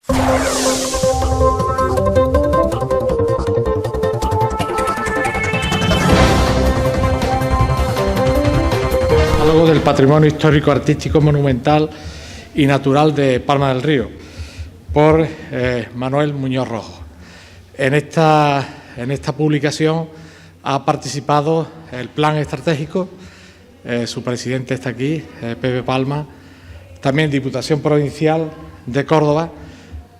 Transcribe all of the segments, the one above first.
Catálogo del Patrimonio Histórico, Artístico, Monumental y Natural de Palma del Río, por Manuel Muñoz Rojo. En esta publicación ha participado el Plan Estratégico, su presidente está aquí, Pepe Palma, también Diputación Provincial de Córdoba,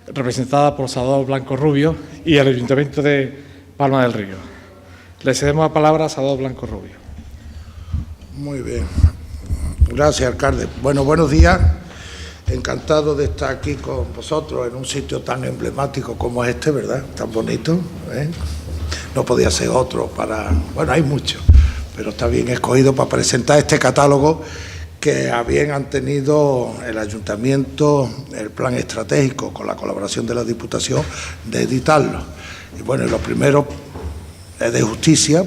representada por Salvador Blanco Rubio, y el Ayuntamiento de Palma del Río. Le cedemos la palabra a Salvador Blanco Rubio. Muy bien. Gracias, alcalde. Bueno, buenos días. Encantado de estar aquí con vosotros en un sitio tan emblemático como este, ¿verdad? Tan bonito, ¿eh? No podía ser otro para... Bueno, hay muchos, pero está bien escogido para presentar este catálogo que a bien han tenido el Ayuntamiento, el Plan Estratégico, con la colaboración de la Diputación, de editarlo. Y bueno, lo primero es de justicia,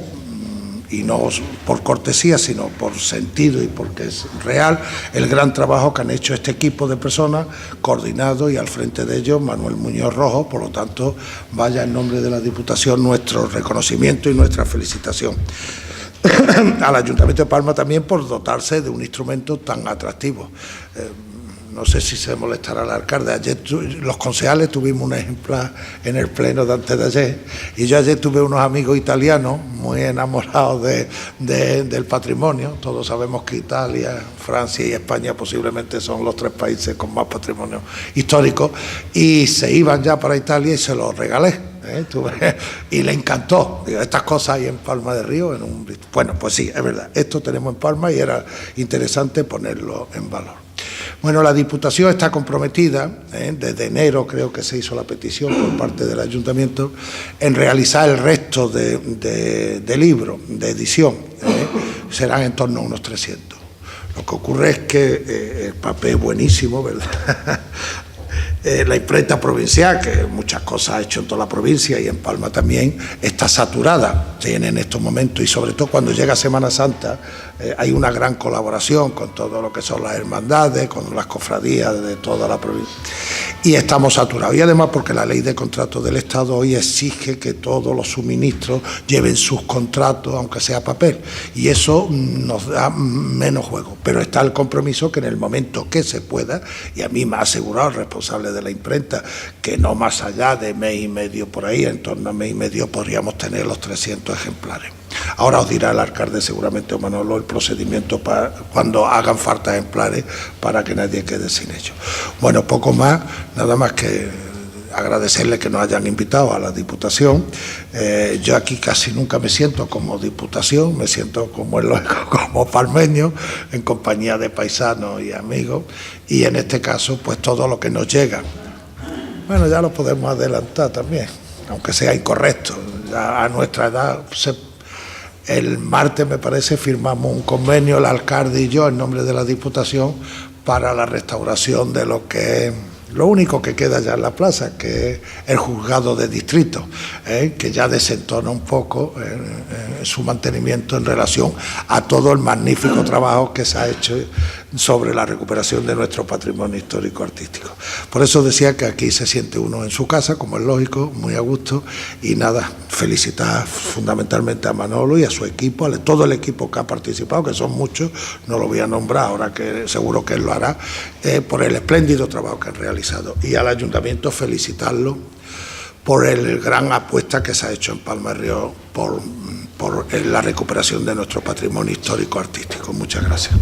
y no por cortesía, sino por sentido y porque es real, el gran trabajo que han hecho este equipo de personas, coordinado, y al frente de ellos Manuel Muñoz Rojo. Por lo tanto, vaya en nombre de la Diputación nuestro reconocimiento y nuestra felicitación. Al Ayuntamiento de Palma también por dotarse de un instrumento tan atractivo. No sé si se molestará el alcalde. Ayer los concejales tuvimos un ejemplar en el pleno de antes de ayer, y yo ayer tuve unos amigos italianos muy enamorados del patrimonio. Todos sabemos que Italia, Francia y España posiblemente son los 3 países con más patrimonio histórico, y se iban ya para Italia y se los regalé. Y le encantó. Digo, estas cosas hay en Palma del Río. Bueno, pues sí, es verdad. Esto tenemos en Palma y era interesante ponerlo en valor. Bueno, la Diputación está comprometida, desde enero creo que se hizo la petición por parte del Ayuntamiento, en realizar el resto de libros, de edición. Serán en torno a unos 300. Lo que ocurre es que el papel es buenísimo, ¿verdad? La imprenta provincial, que muchas cosas ha hecho en toda la provincia y en Palma también, está saturada, tiene en estos momentos, y sobre todo cuando llega Semana Santa hay una gran colaboración con todo lo que son las hermandades, con las cofradías de toda la provincia, y estamos saturados. Y además porque la ley de contratos del Estado hoy exige que todos los suministros lleven sus contratos, aunque sea papel, y eso nos da menos juego. Pero está el compromiso que en el momento que se pueda, y a mí me ha asegurado el responsable de la imprenta que no más allá de mes y medio por ahí, en torno a mes y medio, podríamos tener los 300 ejemplares. Ahora os dirá el alcalde seguramente, o Manolo, el procedimiento para cuando hagan falta ejemplares, para que nadie quede sin ellos. Bueno, poco más, nada más que agradecerle que nos hayan invitado a la Diputación. Yo aquí casi nunca me siento como Diputación, me siento como palmeño, en compañía de paisanos y amigos, y en este caso pues todo lo que nos llega. Bueno, ya lo podemos adelantar también, aunque sea incorrecto. Ya a nuestra edad, el martes me parece firmamos un convenio, el alcalde y yo, en nombre de la Diputación, para la restauración de lo que es lo único que queda ya en la plaza, que es el juzgado de distrito, que ya desentona un poco su mantenimiento en relación a todo el magnífico trabajo que se ha hecho sobre la recuperación de nuestro patrimonio histórico artístico. Por eso decía que aquí se siente uno en su casa, como es lógico, muy a gusto, y nada, felicitar fundamentalmente a Manolo y a su equipo, a todo el equipo que ha participado, que son muchos, no lo voy a nombrar ahora, que seguro que él lo hará, por el espléndido trabajo que han realizado. Y al Ayuntamiento felicitarlo por el gran apuesta que se ha hecho en Palma del Río por la recuperación de nuestro patrimonio histórico artístico. Muchas gracias.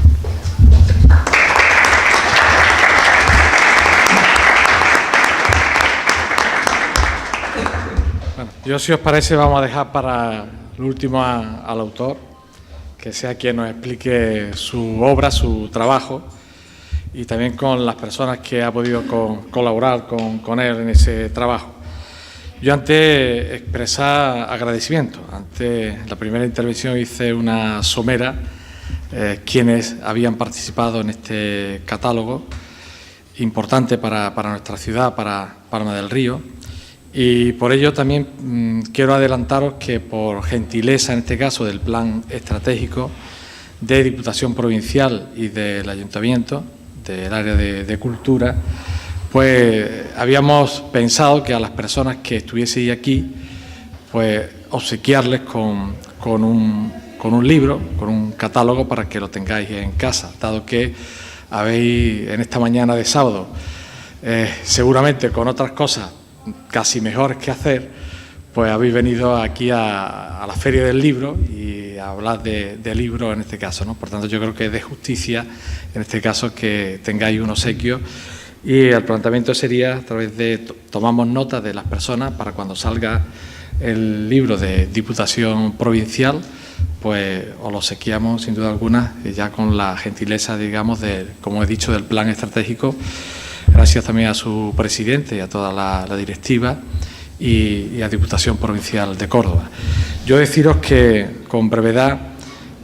Bueno, yo, si os parece, vamos a dejar para el último al autor, que sea quien nos explique su obra, su trabajo, y también con las personas que ha podido colaborar con él en ese trabajo. Yo antes expresar agradecimiento. Antes, la primera intervención hice una somera, quienes habían participado en este catálogo, importante para nuestra ciudad, para Palma del Río. Y por ello también quiero adelantaros que por gentileza, en este caso, del Plan Estratégico de Diputación Provincial y del Ayuntamiento, del área de Cultura, pues habíamos pensado que a las personas que estuvieseis aquí, pues obsequiarles con un libro, con un catálogo para que lo tengáis en casa, dado que habéis en esta mañana de sábado, seguramente con otras cosas casi mejores que hacer, pues habéis venido aquí a la Feria del Libro y a hablar de libros en este caso, ¿no? Por tanto, yo creo que es de justicia en este caso que tengáis un obsequio, y el planteamiento sería a través de tomamos nota de las personas para cuando salga el libro de Diputación Provincial, pues os lo obsequiamos sin duda alguna, ya con la gentileza, digamos, como he dicho, del plan estratégico, gracias también a su presidente y a toda la directiva y a Diputación Provincial de Córdoba. Yo deciros que, con brevedad,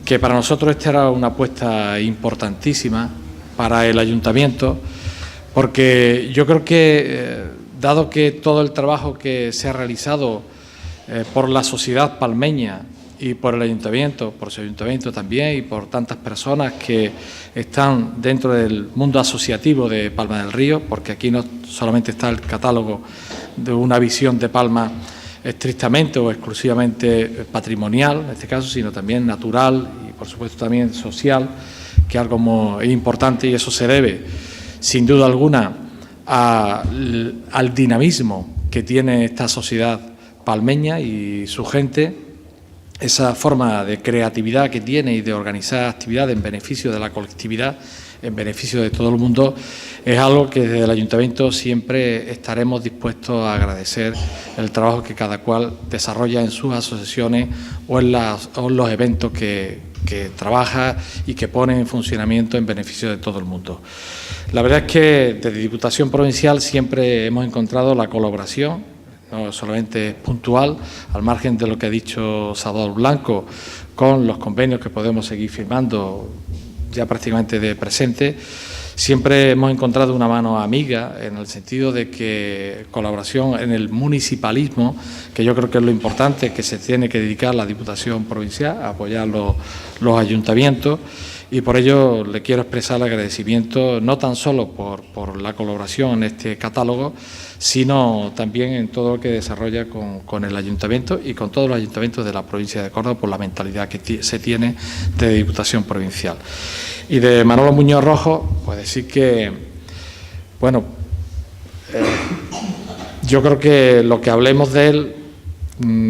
que para nosotros esta era una apuesta importantísima para el Ayuntamiento, porque yo creo que, dado que todo el trabajo que se ha realizado por la sociedad palmeña y por el Ayuntamiento, por su Ayuntamiento también, y por tantas personas que están dentro del mundo asociativo de Palma del Río, porque aquí no solamente está el catálogo de una visión de Palma estrictamente o exclusivamente patrimonial, en este caso, sino también natural y, por supuesto, también social, que es algo muy importante, y eso se debe, sin duda alguna, al dinamismo que tiene esta sociedad palmeña y su gente, esa forma de creatividad que tiene y de organizar actividades en beneficio de la colectividad, en beneficio de todo el mundo, es algo que desde el Ayuntamiento siempre estaremos dispuestos a agradecer el trabajo que cada cual desarrolla en sus asociaciones o en los eventos que trabaja y que pone en funcionamiento en beneficio de todo el mundo. La verdad es que desde Diputación Provincial siempre hemos encontrado la colaboración, no solamente puntual, al margen de lo que ha dicho Salvador Blanco, con los convenios que podemos seguir firmando ya prácticamente de presente. Siempre hemos encontrado una mano amiga en el sentido de que colaboración en el municipalismo, que yo creo que es lo importante, que se tiene que dedicar la Diputación Provincial a apoyar los ayuntamientos, y por ello le quiero expresar el agradecimiento no tan solo por la colaboración en este catálogo, sino también en todo lo que desarrolla con el Ayuntamiento y con todos los ayuntamientos de la provincia de Córdoba por la mentalidad que se tiene de Diputación Provincial. Y de Manolo Muñoz Rojo, pues decir que, bueno, yo creo que lo que hablemos de él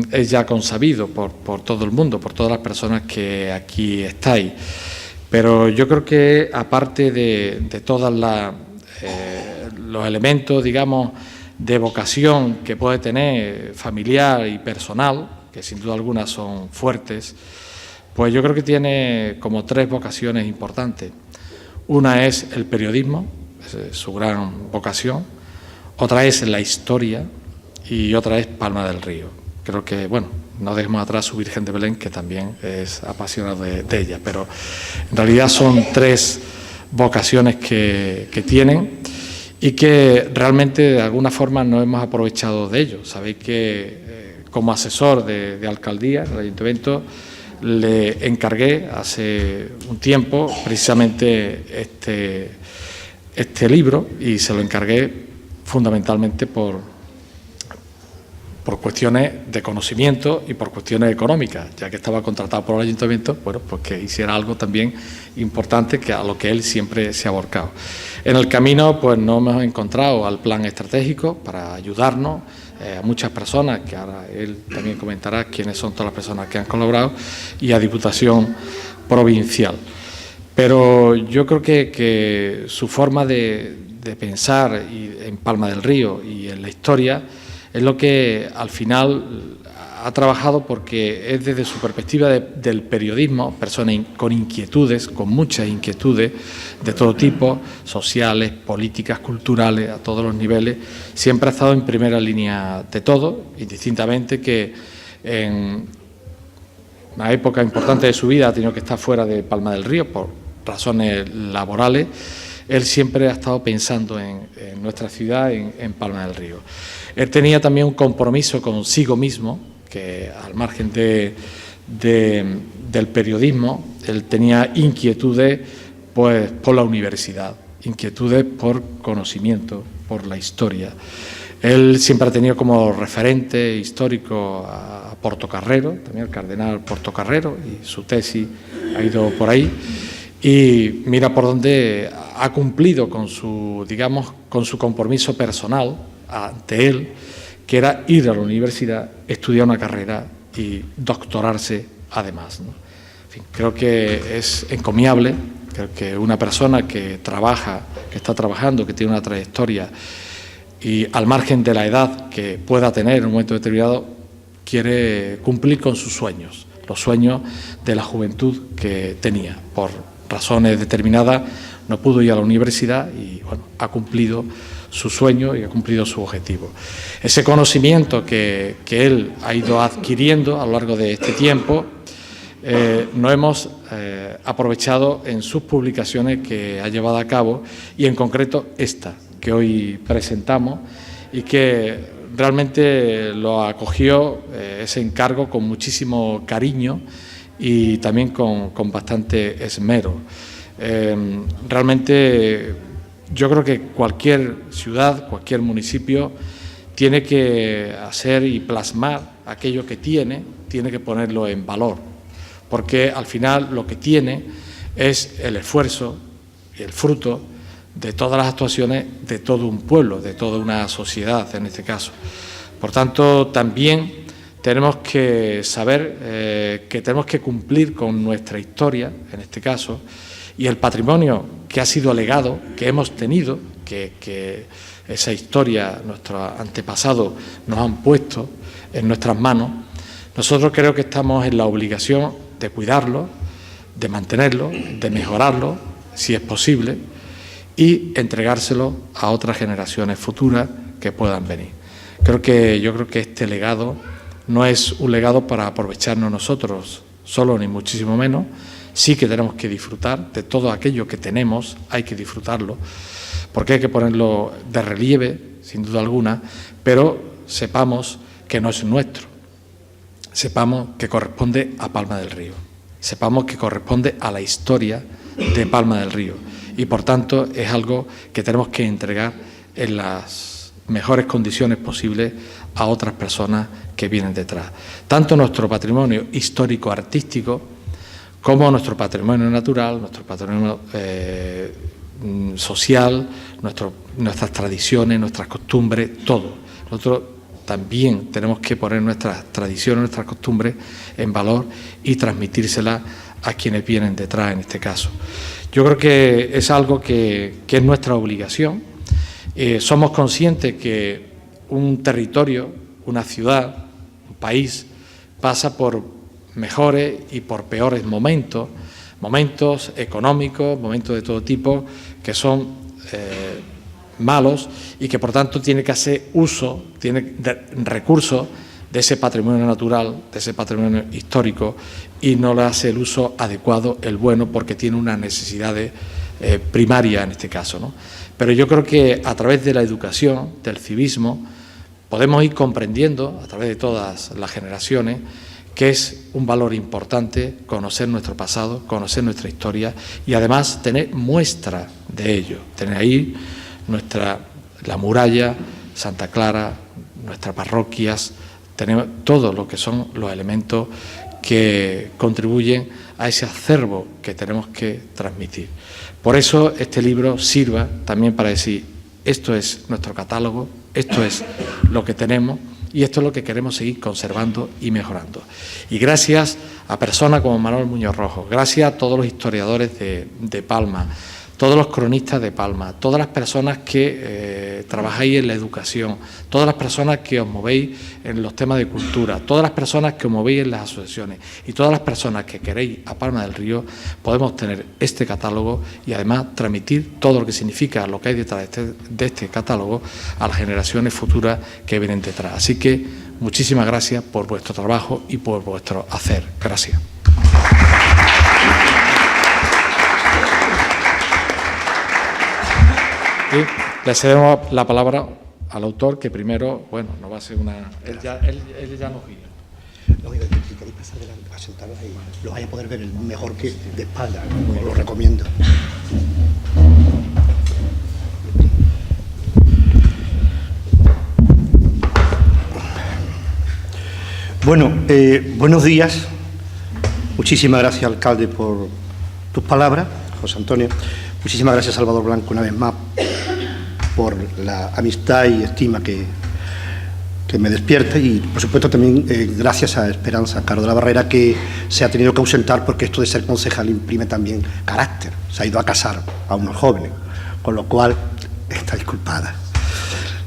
es ya consabido por todo el mundo, por todas las personas que aquí estáis. Pero yo creo que, aparte de todos los elementos, digamos, de vocación que puede tener familiar y personal, que sin duda alguna son fuertes, pues yo creo que tiene como tres vocaciones importantes. Una es el periodismo, es su gran vocación. Otra es la historia y otra es Palma del Río. Creo que, bueno, no dejemos atrás su Virgen de Belén, que también es apasionado de ella, pero en realidad son tres vocaciones que tienen y que realmente de alguna forma no hemos aprovechado de ello. Sabéis que como asesor de alcaldía del Ayuntamiento le encargué hace un tiempo precisamente este libro, y se lo encargué fundamentalmente por cuestiones de conocimiento y por cuestiones económicas, ya que estaba contratado por el Ayuntamiento, bueno, pues que hiciera algo también importante, que a lo que él siempre se ha volcado. En el camino, pues nos hemos encontrado al plan estratégico para ayudarnos, a muchas personas, que ahora él también comentará quiénes son todas las personas que han colaborado, y a Diputación Provincial. Pero yo creo que su forma de pensar en Palma del Río y en la historia es lo que al final ha trabajado, porque es desde su perspectiva del periodismo, personas con inquietudes, con muchas inquietudes de todo tipo, sociales, políticas, culturales, a todos los niveles, siempre ha estado en primera línea de todo, indistintamente que en una época importante de su vida ha tenido que estar fuera de Palma del Río por razones laborales. Él siempre ha estado pensando en nuestra ciudad, en Palma del Río. Él tenía también un compromiso consigo mismo, que al margen del periodismo, él tenía inquietudes pues, por la universidad, inquietudes por conocimiento, por la historia. Él siempre ha tenido como referente histórico a Portocarrero, también el cardenal Portocarrero, y su tesis ha ido por ahí. Y mira por dónde ha cumplido con su, digamos, con su compromiso personal ante él, que era ir a la universidad, estudiar una carrera y doctorarse además, ¿no? En fin, creo que es encomiable, creo que una persona que trabaja, que está trabajando, que tiene una trayectoria y al margen de la edad que pueda tener en un momento determinado, quiere cumplir con sus sueños, los sueños de la juventud que tenía. Por razones determinadas no pudo ir a la universidad y bueno, ha cumplido su sueño y ha cumplido su objetivo. Ese conocimiento que él ha ido adquiriendo a lo largo de este tiempo, no hemos aprovechado en sus publicaciones que ha llevado a cabo, y en concreto esta que hoy presentamos, y que realmente lo acogió ese encargo con muchísimo cariño y también con bastante esmero. Realmente yo creo que cualquier ciudad, cualquier municipio tiene que hacer y plasmar aquello que tiene que ponerlo en valor, porque al final lo que tiene es el esfuerzo y el fruto de todas las actuaciones de todo un pueblo, de toda una sociedad en este caso. Por tanto, también tenemos que saber que tenemos que cumplir con nuestra historia, en este caso, y el patrimonio que ha sido legado, que hemos tenido, que esa historia, nuestros antepasados nos han puesto en nuestras manos. Nosotros creo que estamos en la obligación de cuidarlo, de mantenerlo, de mejorarlo, si es posible, y entregárselo a otras generaciones futuras que puedan venir. Yo creo que este legado no es un legado para aprovecharnos nosotros solo, ni muchísimo menos. Sí que tenemos que disfrutar de todo aquello que tenemos, hay que disfrutarlo, porque hay que ponerlo de relieve, sin duda alguna, pero sepamos que no es nuestro, sepamos que corresponde a Palma del Río, sepamos que corresponde a la historia de Palma del Río, y por tanto es algo que tenemos que entregar en las mejores condiciones posibles a otras personas que vienen detrás. Tanto nuestro patrimonio histórico-artístico como nuestro patrimonio natural, nuestro patrimonio social, nuestras tradiciones, nuestras costumbres, todo. Nosotros también tenemos que poner nuestras tradiciones, nuestras costumbres en valor y transmitírselas a quienes vienen detrás en este caso. Yo creo que es algo que es nuestra obligación. Somos conscientes que un territorio, una ciudad, un país, pasa por mejores y por peores momentos, momentos económicos, momentos de todo tipo, que son malos y que por tanto tiene que hacer uso, tiene recursos de ese patrimonio natural, de ese patrimonio histórico, y no le hace el uso adecuado, el bueno, porque tiene unas necesidades primarias en este caso, ¿no? Pero yo creo que a través de la educación, del civismo, podemos ir comprendiendo, a través de todas las generaciones, que es un valor importante conocer nuestro pasado, conocer nuestra historia y además tener muestra de ello, tener ahí la muralla, Santa Clara, nuestras parroquias, tenemos todo lo que son los elementos que contribuyen a ese acervo que tenemos que transmitir. Por eso este libro sirva también para decir, esto es nuestro catálogo, esto es lo que tenemos y esto es lo que queremos seguir conservando y mejorando. Y gracias a personas como Manuel Muñoz Rojo, gracias a todos los historiadores de Palma, todos los cronistas de Palma, todas las personas que trabajáis en la educación, todas las personas que os movéis en los temas de cultura, todas las personas que os movéis en las asociaciones y todas las personas que queréis a Palma del Río, podemos tener este catálogo y además transmitir todo lo que significa lo que hay detrás de este catálogo a las generaciones futuras que vienen detrás. Así que muchísimas gracias por vuestro trabajo y por vuestro hacer. Gracias. Y le cedemos la palabra al autor, que primero, bueno, nos va a hacer una... Él ya nos guía. Oiga, si queréis pasar a sentaros ahí, lo vais a poder ver mejor que de espalda, os lo recomiendo. Bueno, buenos días. Muchísimas gracias, alcalde, por tus palabras, José Antonio. Muchísimas gracias, Salvador Blanco, una vez más, por la amistad y estima que me despierta, y por supuesto también gracias a Esperanza Caro de la Barrera, que se ha tenido que ausentar porque esto de ser concejal imprime también carácter. Se ha ido a casar a unos jóvenes, con lo cual está disculpada.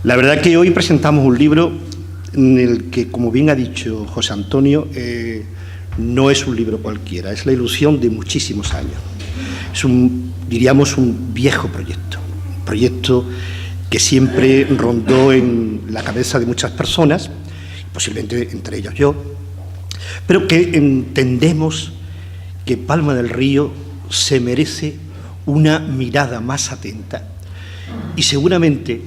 La verdad que hoy presentamos un libro en el que, como bien ha dicho José Antonio, no es un libro cualquiera, es la ilusión de muchísimos años. Es diríamos, un viejo proyecto, un proyecto que siempre rondó en la cabeza de muchas personas, posiblemente entre ellos yo, pero que entendemos que Palma del Río se merece una mirada más atenta, y seguramente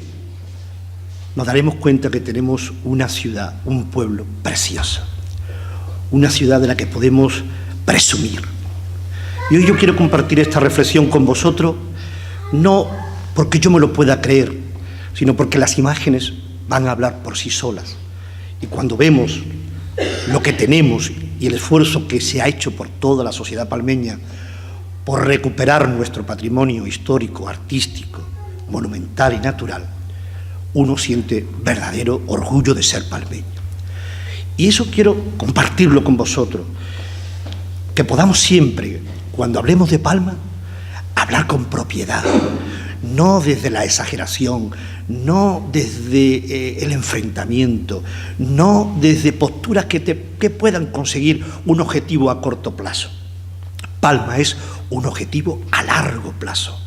nos daremos cuenta que tenemos una ciudad, un pueblo precioso, una ciudad de la que podemos presumir. Y hoy yo quiero compartir esta reflexión con vosotros, no porque yo me lo pueda creer, sino porque las imágenes van a hablar por sí solas. Y cuando vemos lo que tenemos y el esfuerzo que se ha hecho por toda la sociedad palmeña por recuperar nuestro patrimonio histórico, artístico, monumental y natural, uno siente verdadero orgullo de ser palmeño. Y eso quiero compartirlo con vosotros, que podamos siempre, cuando hablemos de Palma, hablar con propiedad, no desde la exageración, no desde el enfrentamiento, no desde posturas que puedan conseguir un objetivo a corto plazo. Palma es un objetivo a largo plazo.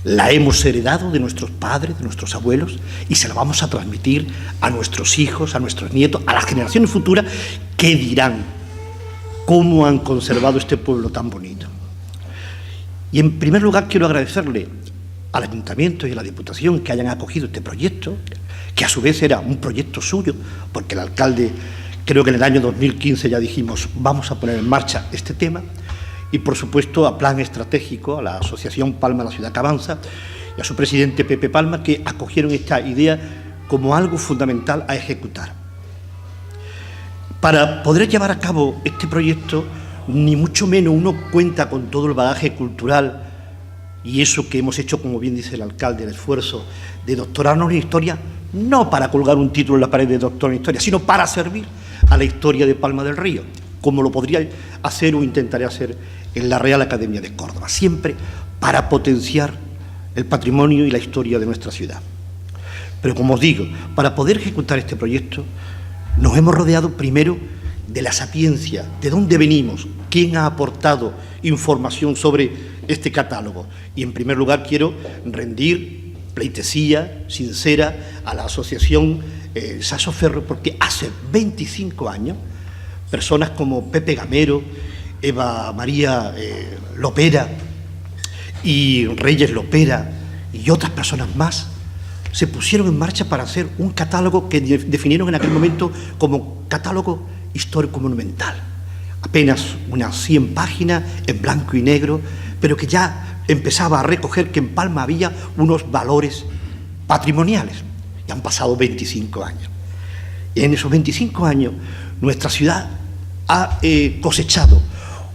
La hemos heredado de nuestros padres, de nuestros abuelos, y se la vamos a transmitir a nuestros hijos, a nuestros nietos, a las generaciones futuras, que dirán cómo han conservado este pueblo tan bonito. Y en primer lugar quiero agradecerle al Ayuntamiento y a la Diputación que hayan acogido este proyecto, que a su vez era un proyecto suyo, porque el alcalde, creo que en el año 2015 ya dijimos, vamos a poner en marcha este tema, y por supuesto a Plan Estratégico, a la Asociación Palma La Ciudad que Avanza, y a su presidente Pepe Palma, que acogieron esta idea como algo fundamental a ejecutar. Para poder llevar a cabo este proyecto, ni mucho menos uno cuenta con todo el bagaje cultural y eso que hemos hecho, como bien dice el alcalde, el esfuerzo de doctorarnos en historia, no para colgar un título en la pared de doctor en historia, sino para servir a la historia de Palma del Río, como lo podría hacer o intentaré hacer en la Real Academia de Córdoba, siempre para potenciar el patrimonio y la historia de nuestra ciudad. Pero como os digo, para poder ejecutar este proyecto, nos hemos rodeado primero de la sapiencia, de dónde venimos, quién ha aportado información sobre este catálogo. Y en primer lugar quiero rendir pleitesía sincera a la asociación Saso Ferro, porque hace 25 años personas como Pepe Gamero, Eva María Lopera y Reyes Lopera y otras personas más se pusieron en marcha para hacer un catálogo que definieron en aquel momento como catálogo histórico monumental. Apenas unas 100 páginas en blanco y negro, pero que ya empezaba a recoger que en Palma había unos valores patrimoniales. Y han pasado 25 años. Y en esos 25 años nuestra ciudad ha cosechado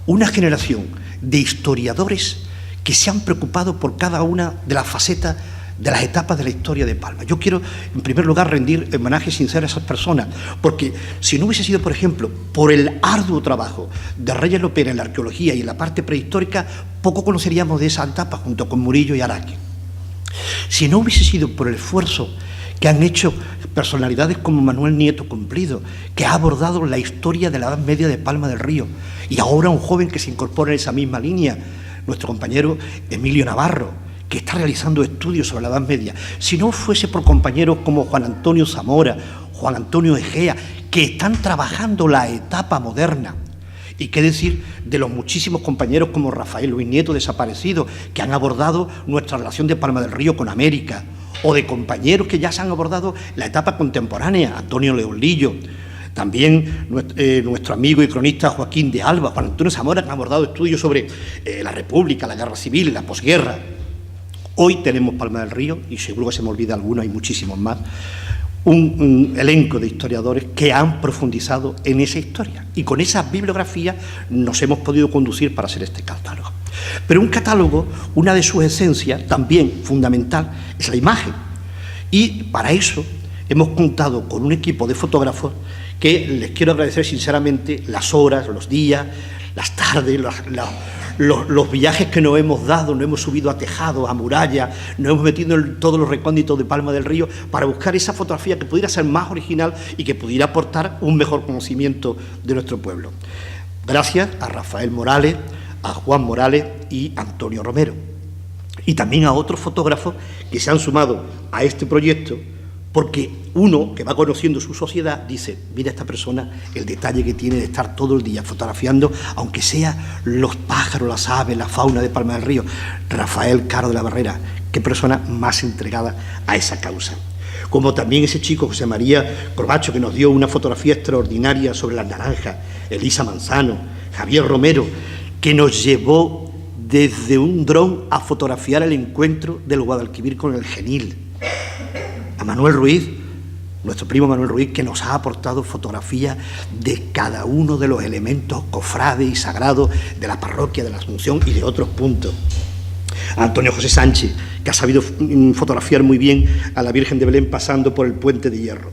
una generación de historiadores que se han preocupado por cada una de las facetas de las etapas de la historia de Palma. Yo quiero, en primer lugar, rendir homenaje sincero a esas personas, porque si no hubiese sido, por ejemplo, por el arduo trabajo de Reyes Lopera en la arqueología y en la parte prehistórica, poco conoceríamos de esa etapa, junto con Murillo y Araque. Si no hubiese sido por el esfuerzo que han hecho personalidades como Manuel Nieto Cumplido, que ha abordado la historia de la Edad Media de Palma del Río, y ahora un joven que se incorpora en esa misma línea, nuestro compañero Emilio Navarro, que está realizando estudios sobre la Edad Media, si no fuese por compañeros como Juan Antonio Zamora, Juan Antonio Egea, que están trabajando la etapa moderna, y qué decir de los muchísimos compañeros como Rafael Luis Nieto, desaparecido, que han abordado nuestra relación de Palma del Río con América, o de compañeros que ya se han abordado la etapa contemporánea, Antonio León Lillo, también nuestro amigo y cronista Joaquín de Alba, Juan Antonio Zamora, que han abordado estudios sobre la República, la Guerra Civil, la posguerra. Hoy tenemos Palma del Río, y seguro que se me olvida alguno, hay muchísimos más, un elenco de historiadores que han profundizado en esa historia, y con esa bibliografía nos hemos podido conducir para hacer este catálogo. Pero un catálogo, una de sus esencias, también fundamental, es la imagen, y para eso hemos contado con un equipo de fotógrafos que les quiero agradecer sinceramente las horas, los días, las tardes, los viajes que nos hemos dado. Nos hemos subido a tejados, a murallas, nos hemos metido en todos los recónditos de Palma del Río para buscar esa fotografía que pudiera ser más original y que pudiera aportar un mejor conocimiento de nuestro pueblo. Gracias a Rafael Morales, a Juan Morales y Antonio Romero. Y también a otros fotógrafos que se han sumado a este proyecto, porque uno que va conociendo su sociedad dice, mira esta persona el detalle que tiene de estar todo el día fotografiando, aunque sea los pájaros, las aves, la fauna de Palma del Río. Rafael Caro de la Barrera, qué persona más entregada a esa causa. Como también ese chico, José María Corbacho, que nos dio una fotografía extraordinaria sobre las naranjas, Elisa Manzano, Javier Romero, que nos llevó desde un dron a fotografiar el encuentro del Guadalquivir con el Genil. A Manuel Ruiz, nuestro primo Manuel Ruiz, que nos ha aportado fotografías de cada uno de los elementos cofrades y sagrados de la parroquia de la Asunción y de otros puntos. A Antonio José Sánchez, que ha sabido fotografiar muy bien a la Virgen de Belén pasando por el Puente de Hierro.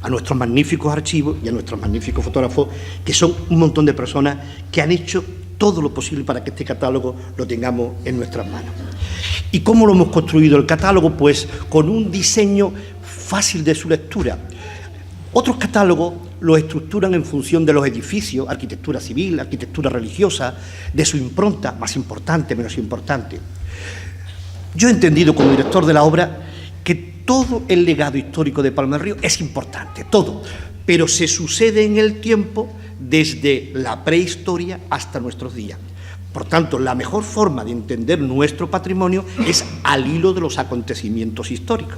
A nuestros magníficos archivos y a nuestros magníficos fotógrafos, que son un montón de personas que han hecho todo lo posible para que este catálogo lo tengamos en nuestras manos. ¿Y cómo lo hemos construido el catálogo? Pues con un diseño fácil de su lectura. Otros catálogos los estructuran en función de los edificios, arquitectura civil, arquitectura religiosa, de su impronta, más importante, menos importante. Yo he entendido como director de la obra que todo el legado histórico de Palma del Río es importante, todo, pero se sucede en el tiempo desde la prehistoria hasta nuestros días. Por tanto, la mejor forma de entender nuestro patrimonio es al hilo de los acontecimientos históricos.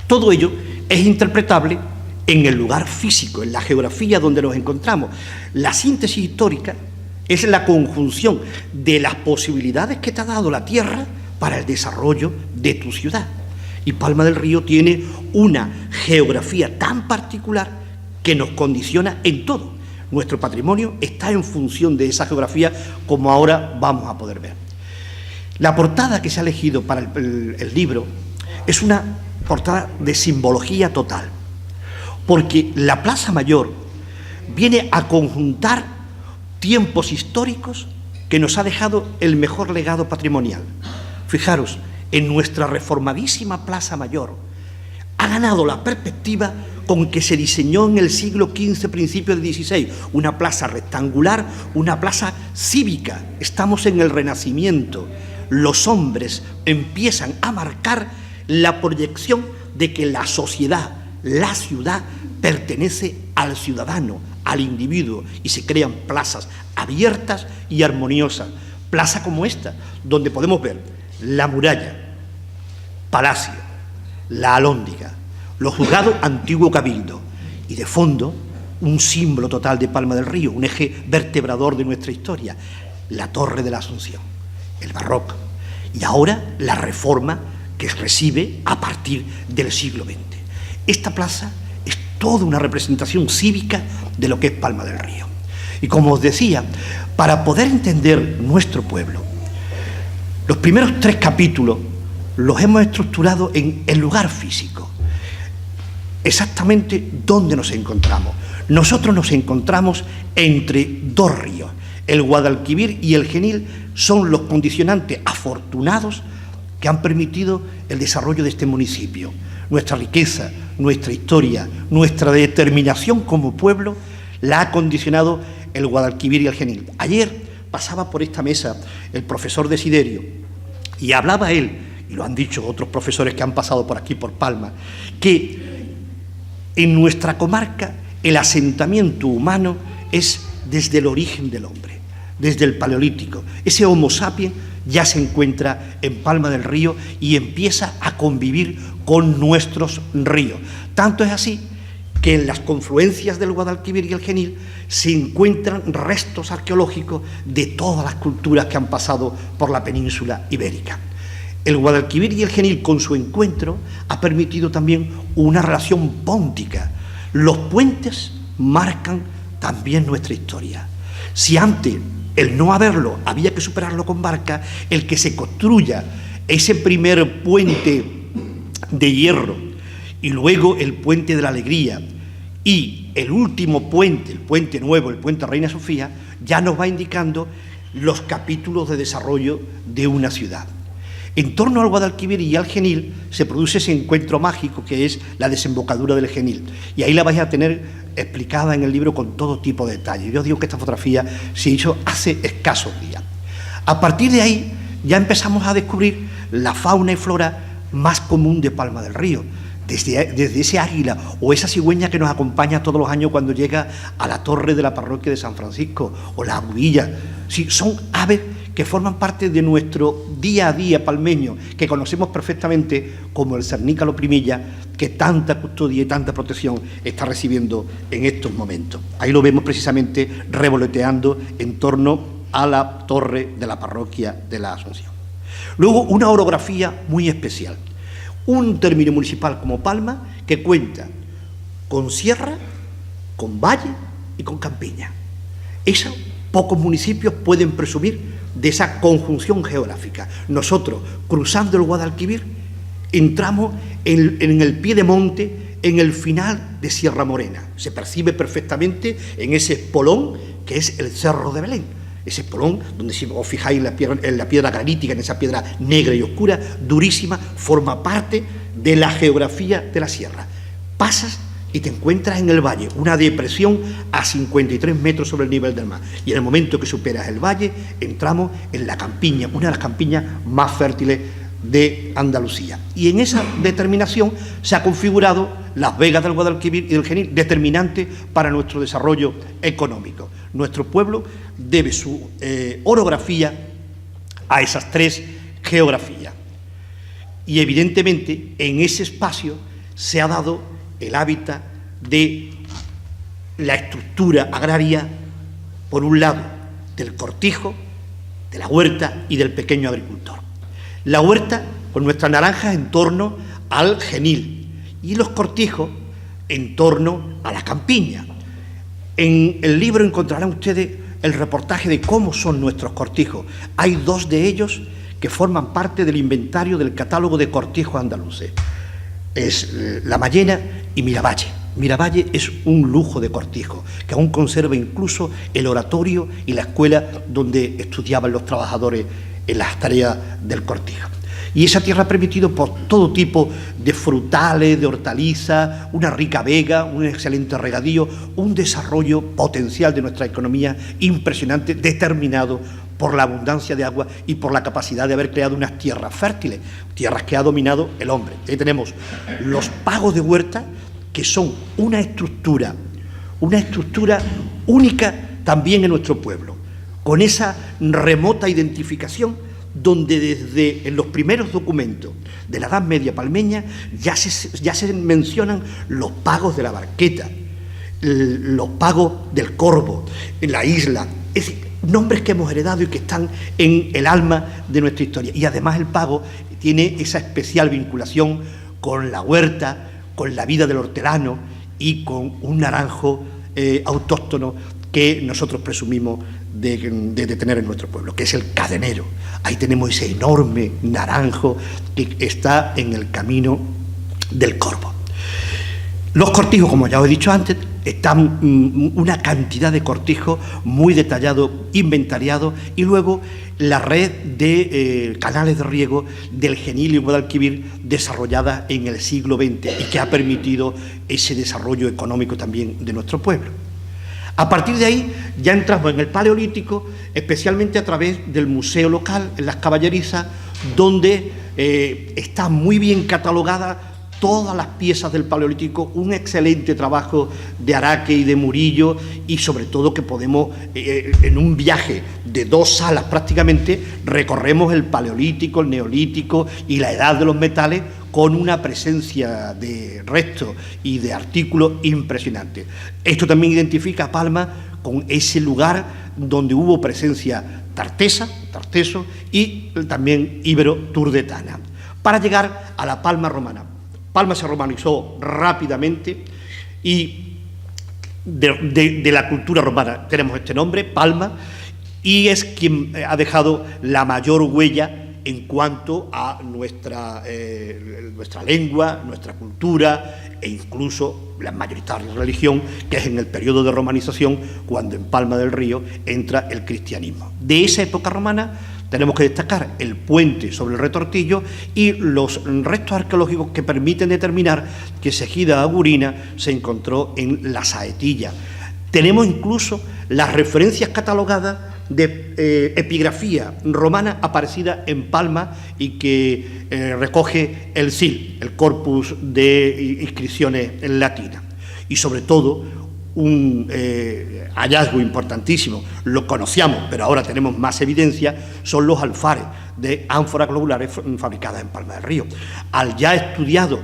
Todo ello es interpretable en el lugar físico, en la geografía donde nos encontramos. La síntesis histórica es la conjunción de las posibilidades que te ha dado la tierra para el desarrollo de tu ciudad. Y Palma del Río tiene una geografía tan particular que nos condiciona en todo. Nuestro patrimonio está en función de esa geografía, como ahora vamos a poder ver. La portada que se ha elegido para el libro es una portada de simbología total, porque la Plaza Mayor viene a conjuntar tiempos históricos que nos ha dejado el mejor legado patrimonial. Fijaros, en nuestra reformadísima Plaza Mayor ha ganado la perspectiva con que se diseñó en el siglo XV, principio del XVI, una plaza rectangular, una plaza cívica. Estamos en el Renacimiento. Los hombres empiezan a marcar la proyección de que la sociedad, la ciudad, pertenece al ciudadano, al individuo, y se crean plazas abiertas y armoniosas. Plaza como esta, donde podemos ver la muralla, palacio, la alhóndiga, los juzgados antiguo cabildo y de fondo un símbolo total de Palma del Río, un eje vertebrador de nuestra historia, la Torre de la Asunción, el barroco y ahora la reforma que recibe a partir del siglo XX. Esta plaza es toda una representación cívica de lo que es Palma del Río. Y como os decía, para poder entender nuestro pueblo, los primeros 3 capítulos los hemos estructurado en el lugar físico, exactamente dónde nos encontramos. Nosotros nos encontramos entre 2 ríos. El Guadalquivir y el Genil son los condicionantes afortunados que han permitido el desarrollo de este municipio. Nuestra riqueza, nuestra historia, nuestra determinación como pueblo la ha condicionado el Guadalquivir y el Genil. Ayer pasaba por esta mesa el profesor Desiderio y hablaba él, y lo han dicho otros profesores que han pasado por aquí, por Palma, que en nuestra comarca el asentamiento humano es desde el origen del hombre, desde el Paleolítico. Ese Homo sapiens ya se encuentra en Palma del Río y empieza a convivir con nuestros ríos. Tanto es así que en las confluencias del Guadalquivir y el Genil se encuentran restos arqueológicos de todas las culturas que han pasado por la península ibérica. El Guadalquivir y el Genil, con su encuentro, ha permitido también una relación póntica. Los puentes marcan también nuestra historia. Si antes el no haberlo había que superarlo con barca, el que se construya ese primer puente de hierro y luego el puente de la alegría y el último puente, el puente nuevo, el puente Reina Sofía, ya nos va indicando los capítulos de desarrollo de una ciudad. En torno al Guadalquivir y al Genil se produce ese encuentro mágico que es la desembocadura del Genil. Y ahí la vais a tener explicada en el libro con todo tipo de detalles. Yo digo que esta fotografía se hizo hace escasos días. A partir de ahí ya empezamos a descubrir la fauna y flora más común de Palma del Río. Desde ese águila o esa cigüeña que nos acompaña todos los años cuando llega a la torre de la parroquia de San Francisco, o la agudilla. Sí, son aves que forman parte de nuestro día a día palmeño, que conocemos perfectamente, como el cernícalo primilla, que tanta custodia y tanta protección está recibiendo en estos momentos. Ahí lo vemos precisamente revoloteando en torno a la torre de la parroquia de la Asunción. Luego, una orografía muy especial. Un término municipal como Palma que cuenta con sierra, con valle y con campiña. Esos pocos municipios pueden presumir de esa conjunción geográfica. Nosotros, cruzando el Guadalquivir, entramos en el pie de monte, en el final de Sierra Morena. Se percibe perfectamente en ese espolón que es el Cerro de Belén. Ese espolón, donde si os fijáis en la piedra granítica, en esa piedra negra y oscura, durísima, forma parte de la geografía de la sierra. Pasas y te encuentras en el valle, una depresión a 53 metros sobre el nivel del mar. Y en el momento que superas el valle, entramos en la campiña, una de las campiñas más fértiles de Andalucía. Y en esa determinación se ha configurado las vegas del Guadalquivir y del Genil, determinante para nuestro desarrollo económico. Nuestro pueblo debe su orografía a esas tres geografías. Y evidentemente en ese espacio se ha dado el hábitat de la estructura agraria, por un lado, del cortijo, de la huerta y del pequeño agricultor. La huerta con nuestras naranjas en torno al Genil y los cortijos en torno a la campiña. En el libro encontrarán ustedes el reportaje de cómo son nuestros cortijos. Hay dos de ellos que forman parte del inventario del catálogo de cortijos andaluces. Es La Mayena y Miravalle. Miravalle es un lujo de cortijo, que aún conserva incluso el oratorio y la escuela donde estudiaban los trabajadores en las tareas del cortijo. Y esa tierra ha permitido por todo tipo de frutales, de hortalizas, una rica vega, un excelente regadío, un desarrollo potencial de nuestra economía impresionante, determinado por la abundancia de agua y por la capacidad de haber creado unas tierras fértiles, tierras que ha dominado el hombre. Ahí tenemos los pagos de huerta, que son una estructura única también en nuestro pueblo, con esa remota identificación donde desde en los primeros documentos de la Edad Media palmeña ya se mencionan los pagos de la Barqueta, los pagos del Corvo, en la isla, es decir, nombres que hemos heredado y que están en el alma de nuestra historia. Y además el pago tiene esa especial vinculación con la huerta, con la vida del hortelano y con un naranjo autóctono que nosotros presumimos de tener en nuestro pueblo, que es el cadenero. Ahí tenemos ese enorme naranjo que está en el camino del Corvo. Los cortijos, como ya os he dicho antes, están una cantidad de cortijos muy detallados, inventariados, y luego la red de canales de riego del Genil y Guadalquivir desarrollada en el siglo XX y que ha permitido ese desarrollo económico también de nuestro pueblo. A partir de ahí ya entramos en el Paleolítico, especialmente a través del museo local, en las Caballerizas, donde está muy bien catalogada todas las piezas del Paleolítico, un excelente trabajo de Araque y de Murillo, y sobre todo que podemos, en un viaje de 2 salas prácticamente, recorremos el Paleolítico, el Neolítico y la edad de los metales, con una presencia de restos y de artículos impresionantes. Esto también identifica a Palma con ese lugar donde hubo presencia Tarteso y también Ibero-Turdetana, para llegar a la Palma romana. Palma se romanizó rápidamente y de la cultura romana tenemos este nombre, Palma, y es quien ha dejado la mayor huella en cuanto a nuestra lengua, nuestra cultura e incluso la mayoritaria religión, que es en el periodo de romanización, cuando en Palma del Río entra el cristianismo. De esa época romana tenemos que destacar el puente sobre el Retortillo y los restos arqueológicos que permiten determinar que Segida Agurina se encontró en la Saetilla. Tenemos incluso las referencias catalogadas de epigrafía romana aparecida en Palma y que recoge el CIL, el Corpus de Inscripciones Latinas. Y sobre todo, un hallazgo importantísimo, lo conocíamos, pero ahora tenemos más evidencia, son los alfares de ánforas globulares fabricadas en Palma del Río. Al ya estudiado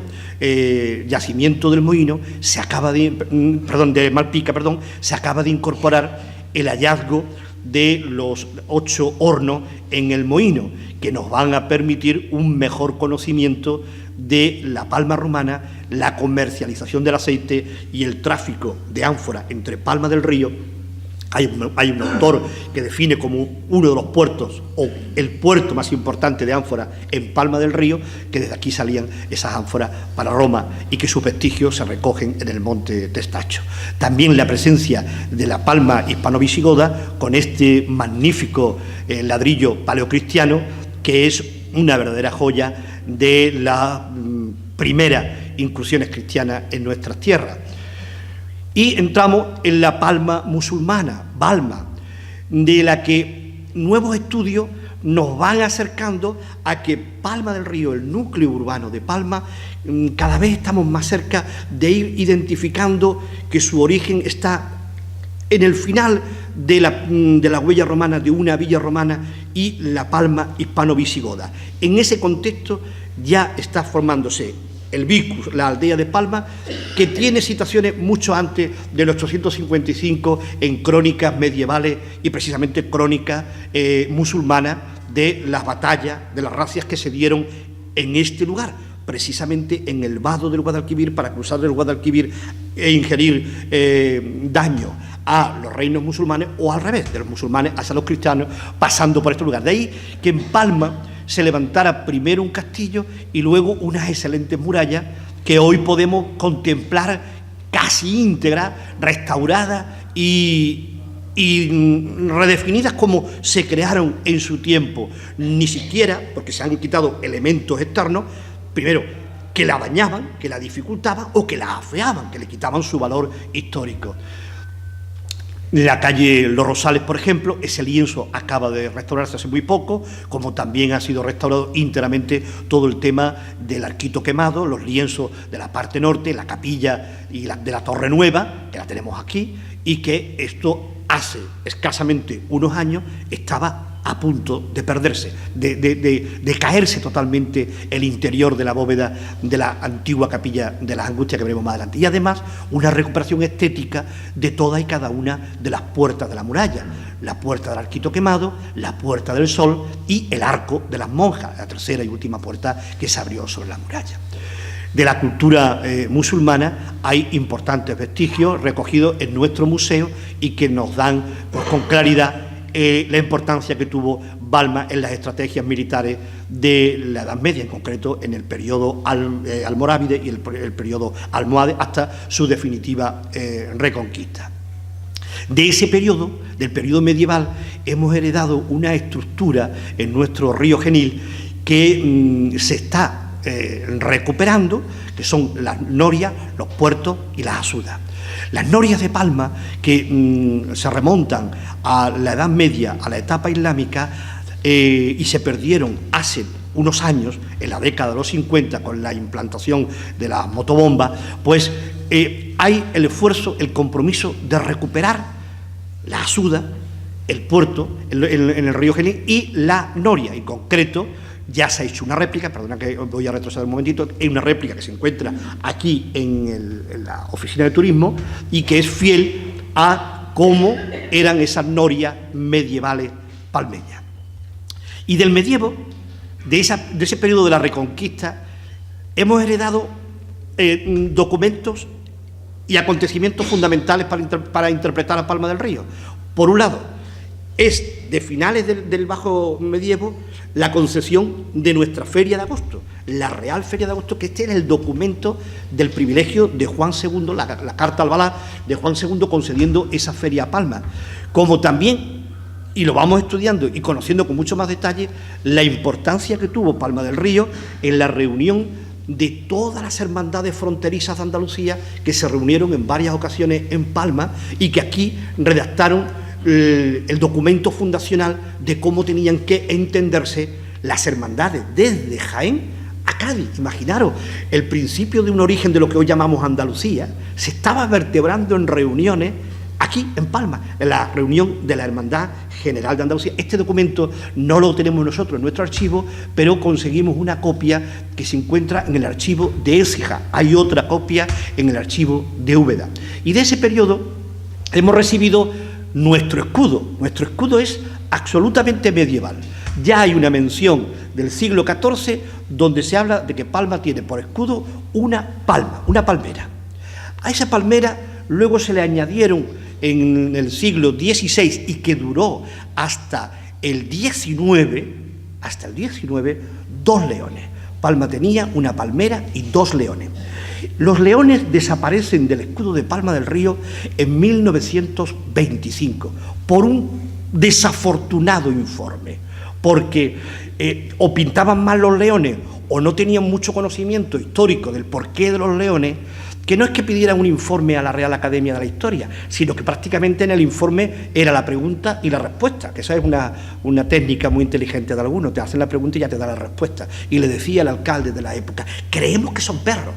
yacimiento del Mohino, de Malpica, se acaba de incorporar el hallazgo de los 8 hornos en el Mohino, que nos van a permitir un mejor conocimiento de la Palma romana, la comercialización del aceite y el tráfico de ánforas entre Palma del Río. Hay un autor que define como uno de los puertos, o el puerto más importante de ánforas en Palma del Río, que desde aquí salían esas ánforas para Roma y que sus vestigios se recogen en el monte Testacho. También la presencia de la palma hispano-visigoda con este magnífico ladrillo paleocristiano, que es una verdadera joya de las primeras incursiones cristianas en nuestras tierras. Y entramos en la Palma musulmana, Balma, de la que nuevos estudios nos van acercando a que Palma del Río, el núcleo urbano de Palma, cada vez estamos más cerca de ir identificando que su origen está en el final de la huella romana, de una villa romana, y la Palma hispano-visigoda. En ese contexto ya está formándose el Vicus, la aldea de Palma, que tiene citaciones mucho antes del 855 en crónicas medievales y precisamente crónicas musulmanas de las batallas, de las racias que se dieron en este lugar, precisamente en el vado del Guadalquivir, para cruzar el Guadalquivir e ingerir daño a los reinos musulmanes, o al revés, de los musulmanes hacia los cristianos, pasando por este lugar. De ahí que en Palma se levantara primero un castillo y luego unas excelentes murallas que hoy podemos contemplar casi íntegras, restauradas y redefinidas como se crearon en su tiempo. Ni siquiera, porque se han quitado elementos externos, primero, que la dañaban, que la dificultaban o que la afeaban, que le quitaban su valor histórico. La calle Los Rosales, por ejemplo, ese lienzo acaba de restaurarse hace muy poco, como también ha sido restaurado íntegramente todo el tema del Arquito Quemado, los lienzos de la parte norte, la capilla y de la Torre Nueva, que la tenemos aquí, y que esto hace escasamente unos años estaba a punto de perderse, de caerse totalmente el interior de la bóveda de la antigua capilla de las Angustias, que veremos más adelante. Y además una recuperación estética de toda y cada una de las puertas de la muralla, la puerta del Arquito Quemado, la puerta del Sol y el arco de las monjas, la tercera y última puerta que se abrió sobre la muralla. De la cultura musulmana hay importantes vestigios recogidos en nuestro museo y que nos dan pues, con claridad la importancia que tuvo Balma en las estrategias militares de la Edad Media, en concreto en el periodo almorávide y el periodo almohade, hasta su definitiva reconquista. De ese periodo, del periodo medieval, hemos heredado una estructura en nuestro río Genil que se está recuperando, que son las norias, los puertos y las asudas. Las norias de Palma, que se remontan a la Edad Media, a la etapa islámica, y se perdieron hace unos años, en la década de los 50, con la implantación de las motobombas, pues hay el esfuerzo, el compromiso de recuperar la asuda, el puerto en el río Genil y la noria, en concreto. Ya se ha hecho una réplica, perdona que voy a retroceder un momentito, hay una réplica que se encuentra aquí en la oficina de turismo y que es fiel a cómo eran esas norias medievales palmeña. Y del medievo, de ese periodo de la Reconquista, hemos heredado documentos y acontecimientos fundamentales para interpretar a Palma del Río. Por un lado, es de finales del Bajo Medievo la concesión de nuestra Feria de Agosto, la Real Feria de Agosto, que este era el documento del privilegio de Juan II, la Carta Albalá de Juan II concediendo esa feria a Palma, como también, y lo vamos estudiando y conociendo con mucho más detalle, la importancia que tuvo Palma del Río en la reunión de todas las hermandades fronterizas de Andalucía que se reunieron en varias ocasiones en Palma y que aquí redactaron el documento fundacional de cómo tenían que entenderse las hermandades desde Jaén a Cádiz. Imaginaros, el principio de un origen de lo que hoy llamamos Andalucía se estaba vertebrando en reuniones aquí en Palma, en la reunión de la Hermandad General de Andalucía. Este documento no lo tenemos nosotros en nuestro archivo, pero conseguimos una copia que se encuentra en el archivo de Écija. Hay otra copia en el archivo de Úbeda. Y de ese periodo hemos recibido nuestro escudo. Nuestro escudo es absolutamente medieval. Ya hay una mención del siglo XIV donde se habla de que Palma tiene por escudo una palma, una palmera. A esa palmera luego se le añadieron en el siglo XVI y que duró hasta el XIX, dos leones. Palma tenía una palmera y dos leones. Los leones desaparecen del escudo de Palma del Río en 1925 por un desafortunado informe, porque o pintaban mal los leones o no tenían mucho conocimiento histórico del porqué de los leones, que no es que pidieran un informe a la Real Academia de la Historia, sino que prácticamente en el informe era la pregunta y la respuesta, que esa es una técnica muy inteligente de algunos, te hacen la pregunta y ya te da la respuesta. Y le decía el alcalde de la época, creemos que son perros.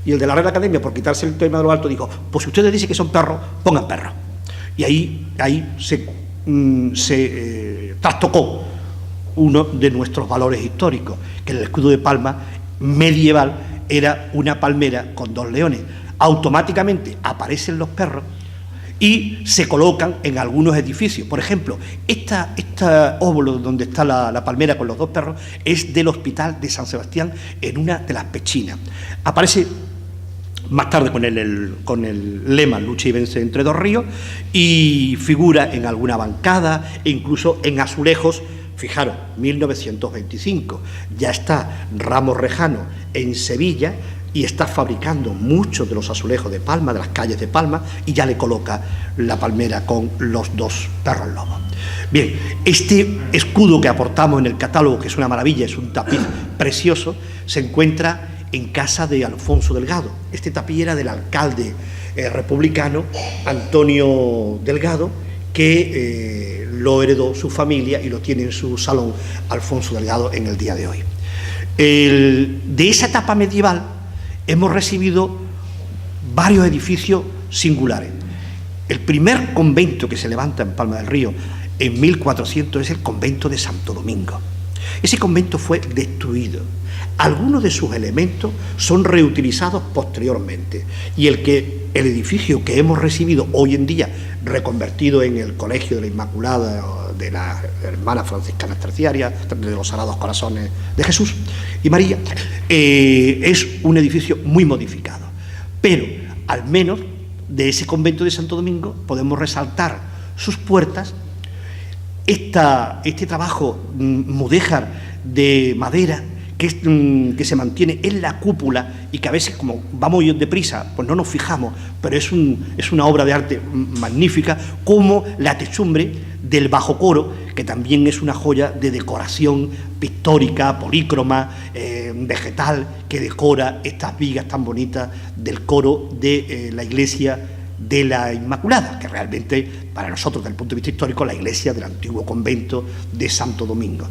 Y el de la Real Academia, por quitarse el tema de lo alto, dijo, pues si ustedes dicen que son perros, pongan perros. Y ahí se trastocó uno de nuestros valores históricos, que en el escudo de Palma medieval era una palmera con dos leones. Automáticamente aparecen los perros y se colocan en algunos edificios. Por ejemplo, esta óvulo donde está la palmera con los dos perros es del Hospital de San Sebastián, en una de las pechinas. Aparece más tarde con el lema Lucha y vence entre dos ríos, y figura en alguna bancada e incluso en azulejos. Fijaros, 1925, ya está Ramos Rejano en Sevilla y está fabricando muchos de los azulejos de Palma, de las calles de Palma, y ya le coloca la palmera con los dos perros lobos. Bien, este escudo que aportamos en el catálogo, que es una maravilla, es un tapiz precioso, se encuentra en casa de Alfonso Delgado. Este tapiz era del alcalde republicano Antonio Delgado, que lo heredó su familia y lo tiene en su salón Alfonso Delgado en el día de hoy. De esa etapa medieval hemos recibido varios edificios singulares. El primer convento que se levanta en Palma del Río en 1400 es el convento de Santo Domingo. Ese convento fue destruido. Algunos de sus elementos son reutilizados posteriormente, y el edificio que hemos recibido hoy en día, reconvertido en el Colegio de la Inmaculada de las Hermanas Franciscanas Terciarias, de los Sagrados Corazones de Jesús y María, es un edificio muy modificado. Pero, al menos, de ese convento de Santo Domingo podemos resaltar sus puertas, este trabajo mudéjar de madera que se mantiene en la cúpula y que a veces, como vamos deprisa, pues no nos fijamos, pero es una obra de arte magnífica, como la techumbre del bajo coro, que también es una joya de decoración pictórica, polícroma, vegetal, que decora estas vigas tan bonitas del coro de la iglesia de la Inmaculada, que realmente para nosotros, desde el punto de vista histórico, la iglesia del antiguo convento de Santo Domingo.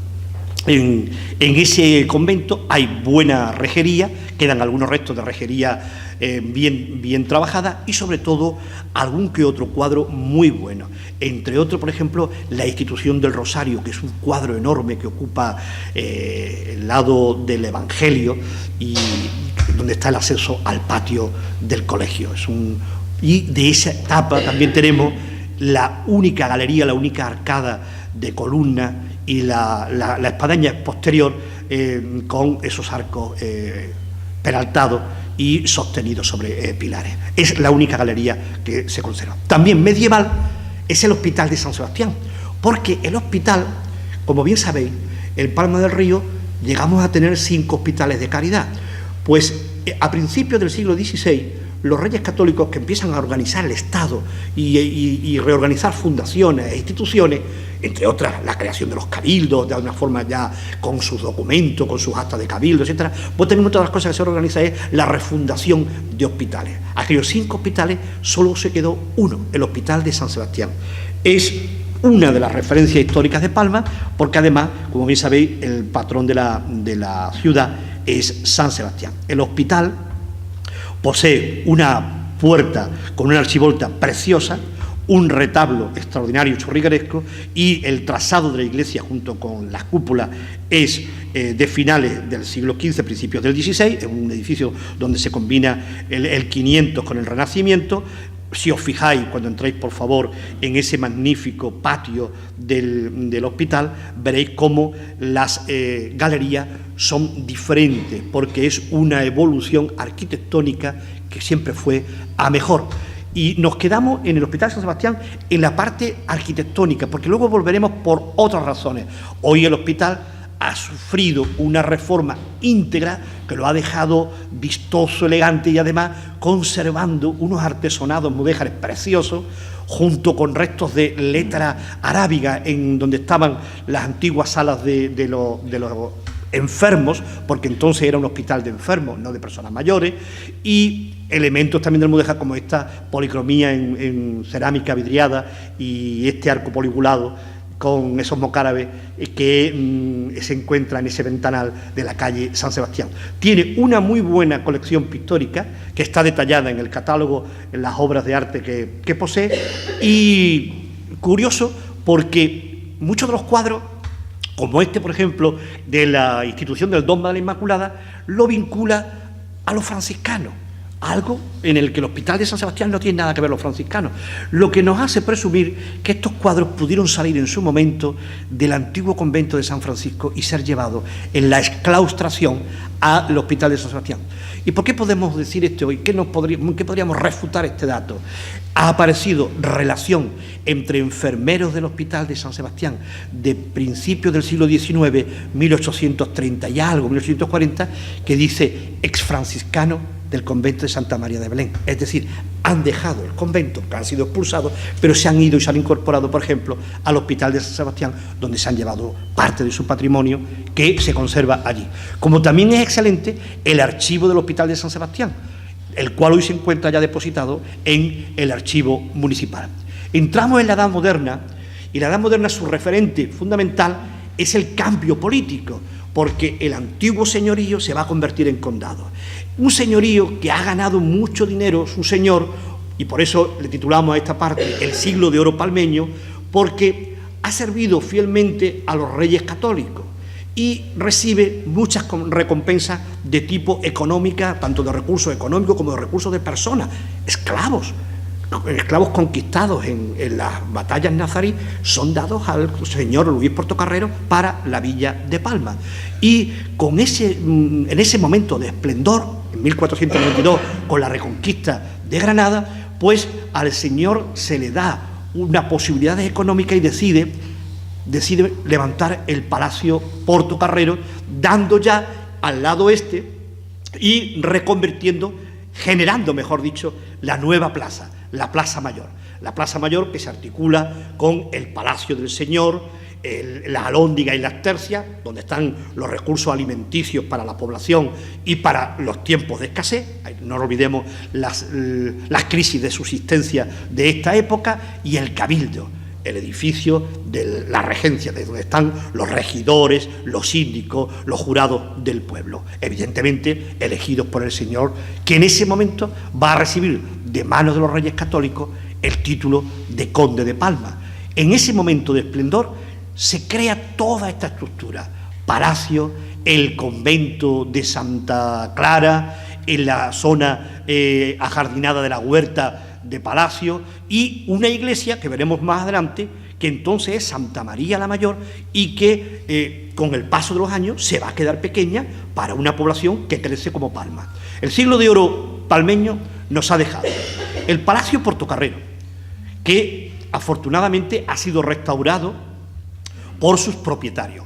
En ese convento hay buena rejería, quedan algunos restos de rejería bien trabajada, y sobre todo algún que otro cuadro muy bueno. Entre otros, por ejemplo, la institución del Rosario, que es un cuadro enorme que ocupa el lado del Evangelio y donde está el acceso al patio del colegio. Y de esa etapa también tenemos la única galería, la única arcada de columna y la espadaña posterior con esos arcos peraltados y sostenidos sobre pilares. Es la única galería que se conserva. También medieval es el Hospital de San Sebastián, porque el hospital, como bien sabéis, en Palma del Río llegamos a tener 5 hospitales de caridad. Pues a principios del siglo XVI, los reyes católicos, que empiezan a organizar el Estado y reorganizar fundaciones e instituciones, entre otras la creación de los cabildos, de alguna forma ya con sus documentos, con sus actas de cabildo, etcétera, pues también otra de las cosas que se organiza es la refundación de hospitales. Aquellos 5 hospitales solo se quedó uno, el Hospital de San Sebastián. Es una de las referencias históricas de Palma, porque además, como bien sabéis, el patrón de la ciudad es San Sebastián. El hospital posee una puerta con una archivolta preciosa, un retablo extraordinario churrigueresco, y el trazado de la iglesia junto con las cúpulas es de finales del siglo XV, principios del XVI, es un edificio donde se combina el 500 con el Renacimiento. Si os fijáis, cuando entráis, por favor, en ese magnífico patio del hospital, veréis cómo las galerías son diferentes, porque es una evolución arquitectónica que siempre fue a mejor. Y nos quedamos en el Hospital de San Sebastián en la parte arquitectónica, porque luego volveremos por otras razones. Hoy el hospital ha sufrido una reforma íntegra que lo ha dejado vistoso, elegante y además conservando unos artesonados mudéjares preciosos, junto con restos de letra arábiga en donde estaban las antiguas salas de los enfermos, porque entonces era un hospital de enfermos, no de personas mayores, y elementos también del mudéjar como esta policromía en cerámica vidriada y este arco poligulado con esos mocárabes que se encuentra en ese ventanal de la calle San Sebastián. Tiene una muy buena colección pictórica que está detallada en el catálogo, en las obras de arte que posee, y curioso porque muchos de los cuadros, como este, por ejemplo, de la institución del Dogma de la Inmaculada, lo vincula a los franciscanos, algo en el que el Hospital de San Sebastián no tiene nada que ver los franciscanos, lo que nos hace presumir que estos cuadros pudieron salir en su momento del antiguo convento de San Francisco y ser llevados en la exclaustración al Hospital de San Sebastián. ¿Y por qué podemos decir esto hoy? ¿Qué podríamos refutar este dato? Ha aparecido relación entre enfermeros del Hospital de San Sebastián de principios del siglo XIX, 1830 y algo, 1840, que dice exfranciscano del convento de Santa María de Belén. Es decir, han dejado el convento, que han sido expulsados, pero se han ido y se han incorporado, por ejemplo, al Hospital de San Sebastián, donde se han llevado parte de su patrimonio que se conserva allí. Como también es excelente el archivo del Hospital de San Sebastián, el cual hoy se encuentra ya depositado en el archivo municipal. Entramos en la Edad Moderna, y la Edad Moderna, su referente fundamental es el cambio político, porque el antiguo señorío se va a convertir en condado. Un señorío que ha ganado mucho dinero su señor, y por eso le titulamos a esta parte el siglo de oro palmeño, porque ha servido fielmente a los reyes católicos y recibe muchas recompensas de tipo económica, tanto de recursos económicos como de recursos de personas, esclavos conquistados en las batallas nazarí son dados al señor Luis Portocarrero para la villa de Palma. Y en ese momento de esplendor, en 1492, con la reconquista de Granada, pues al señor se le da una posibilidad económica y decide levantar el Palacio Portocarrero, dando ya al lado este y generando, mejor dicho, la nueva plaza, la Plaza Mayor. La Plaza Mayor que se articula con el Palacio del Señor, la Alhóndiga y las Tercias, donde están los recursos alimenticios para la población y para los tiempos de escasez. No olvidemos las crisis de subsistencia de esta época, y el Cabildo, el edificio de la regencia, de donde están los regidores, los síndicos, los jurados del pueblo, evidentemente elegidos por el señor, que en ese momento va a recibir de manos de los reyes católicos el título de conde de Palma. En ese momento de esplendor se crea toda esta estructura: palacio, el convento de Santa Clara, en la zona ajardinada de la huerta de Palacio, y una iglesia que veremos más adelante, que entonces es Santa María la Mayor y que con el paso de los años se va a quedar pequeña para una población que crece como Palma. El siglo de oro palmeño nos ha dejado el Palacio Portocarrero, que afortunadamente ha sido restaurado por sus propietarios.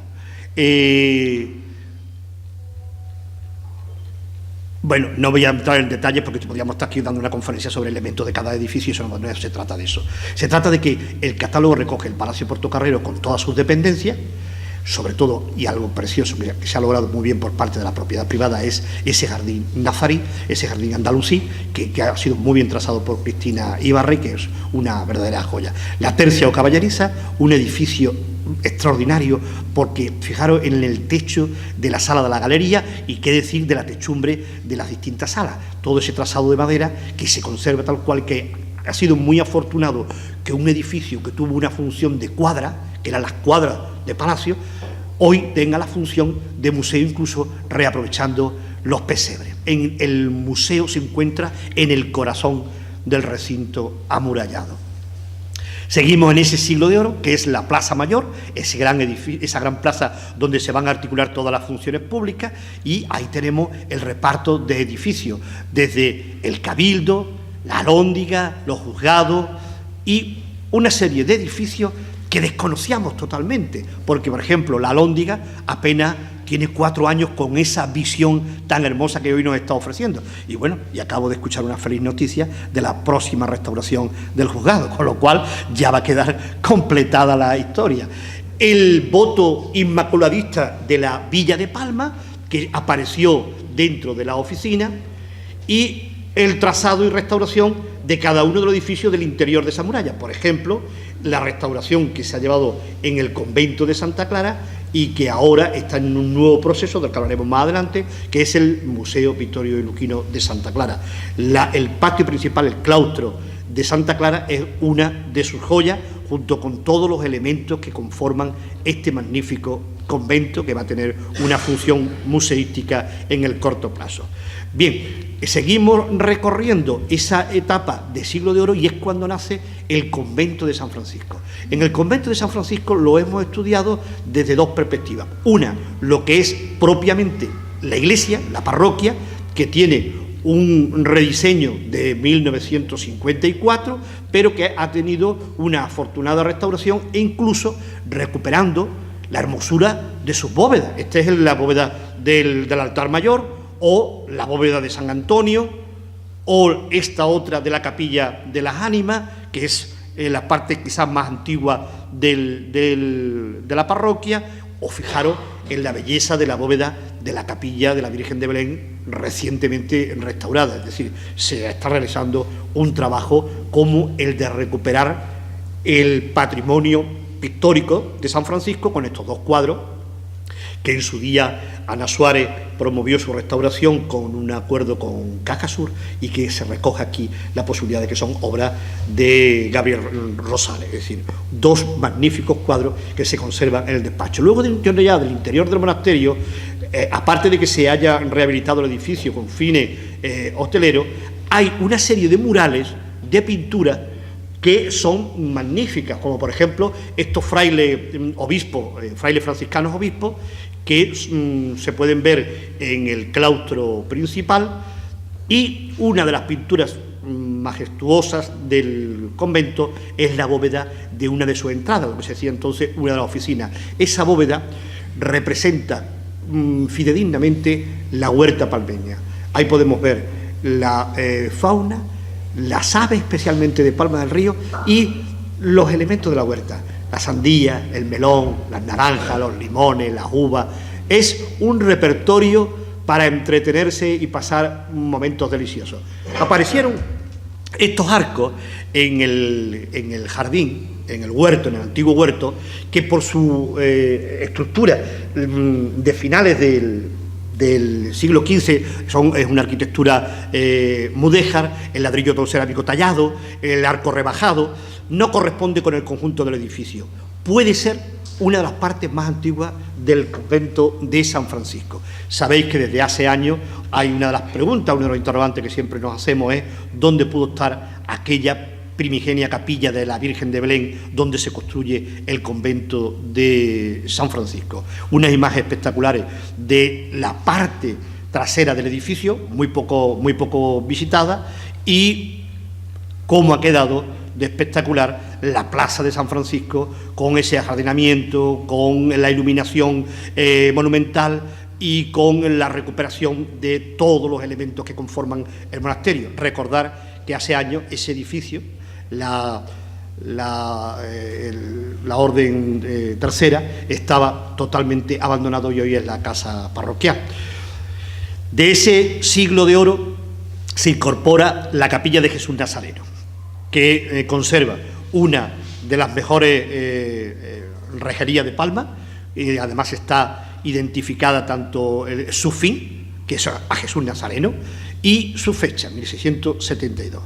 Bueno, no voy a entrar en detalles porque podríamos estar aquí dando una conferencia sobre elementos de cada edificio y eso no se trata de eso. Se trata de que el catálogo recoge el Palacio Portocarrero con todas sus dependencias, sobre todo, y algo precioso que se ha logrado muy bien por parte de la propiedad privada, es ese jardín nazarí, ese jardín andalusí, que ha sido muy bien trazado por Cristina Ibarra, que es una verdadera joya. La tercia o caballeriza, un edificio extraordinario, porque fijaros en el techo de la sala de la galería y qué decir de la techumbre de las distintas salas, todo ese trazado de madera que se conserva tal cual, que ha sido muy afortunado que un edificio que tuvo una función de cuadra, que eran las cuadras de palacio, hoy tenga la función de museo, incluso reaprovechando los pesebres. El museo se encuentra en el corazón del recinto amurallado. Seguimos en ese siglo de oro, que es la Plaza Mayor, ese gran edificio, esa gran plaza donde se van a articular todas las funciones públicas, y ahí tenemos el reparto de edificios, desde el Cabildo, la Alhóndiga, los juzgados y una serie de edificios que desconocíamos totalmente, porque, por ejemplo, la Alhóndiga apenas tiene 4 años con esa visión tan hermosa que hoy nos está ofreciendo. Y bueno, y acabo de escuchar una feliz noticia de la próxima restauración del juzgado, con lo cual ya va a quedar completada la historia. El voto inmaculadista de la Villa de Palma, que apareció dentro de la oficina, y el trazado y restauración de cada uno de los edificios del interior de esa muralla. Por ejemplo, la restauración que se ha llevado en el convento de Santa Clara y que ahora está en un nuevo proceso, del que hablaremos más adelante, que es el Museo Vittorio y Luquino de Santa Clara. El patio principal, el claustro de Santa Clara, es una de sus joyas, junto con todos los elementos que conforman este magnífico convento, que va a tener una función museística en el corto plazo. Bien, seguimos recorriendo esa etapa de siglo de oro y es cuando nace el convento de San Francisco. En el convento de San Francisco lo hemos estudiado desde dos perspectivas. Una, lo que es propiamente la iglesia, la parroquia, que tiene un rediseño de 1954, pero que ha tenido una afortunada restauración e incluso recuperando la hermosura de sus bóvedas. Esta es la bóveda del altar mayor, o la bóveda de San Antonio, o esta otra de la capilla de las ánimas, que es la parte quizás más antigua de la parroquia, o fijaros en la belleza de la bóveda de la capilla de la Virgen de Belén, recientemente restaurada. Es decir, se está realizando un trabajo como el de recuperar el patrimonio pictórico de San Francisco con estos dos cuadros, que en su día Ana Suárez promovió su restauración con un acuerdo con Cajasur, y que se recoge aquí la posibilidad de que son obras de Gabriel Rosales, es decir, dos magníficos cuadros que se conservan en el despacho. Luego del interior del monasterio, aparte de que se haya rehabilitado el edificio con fines hosteleros, hay una serie de murales de pintura que son magníficas, como por ejemplo estos frailes obispos, frailes franciscanos obispos, que se pueden ver en el claustro principal, y una de las pinturas majestuosas del convento es la bóveda de una de sus entradas, lo que se decía entonces una de las oficinas. Esa bóveda representa fidedignamente la huerta palmeña. Ahí podemos ver la fauna, las aves especialmente de Palma del Río y los elementos de la huerta, la sandía, el melón, las naranjas, los limones, las uvas. Es un repertorio para entretenerse y pasar momentos deliciosos. Aparecieron estos arcos en el jardín, en el huerto, en el antiguo huerto, que por su estructura de finales del siglo XV, es una arquitectura mudéjar, el ladrillo todo cerámico tallado, el arco rebajado, no corresponde con el conjunto del edificio. Puede ser una de las partes más antiguas del convento de San Francisco. Sabéis que desde hace años hay una de las preguntas, uno de los interrogantes que siempre nos hacemos es ¿dónde pudo estar aquella primigenia capilla de la Virgen de Belén, donde se construye el convento de San Francisco. Unas imágenes espectaculares de la parte trasera del edificio, muy poco visitada, y cómo ha quedado de espectacular la plaza de San Francisco, con ese ajardinamiento, con la iluminación monumental y con la recuperación de todos los elementos que conforman el monasterio. Recordar que hace años ese edificio, la Orden Tercera, estaba totalmente abandonado y hoy es la casa parroquial. De ese siglo de oro se incorpora la capilla de Jesús Nazareno, que conserva una de las mejores rejerías de Palma, y además está identificada tanto su fin, que es a Jesús Nazareno, y su fecha, 1672.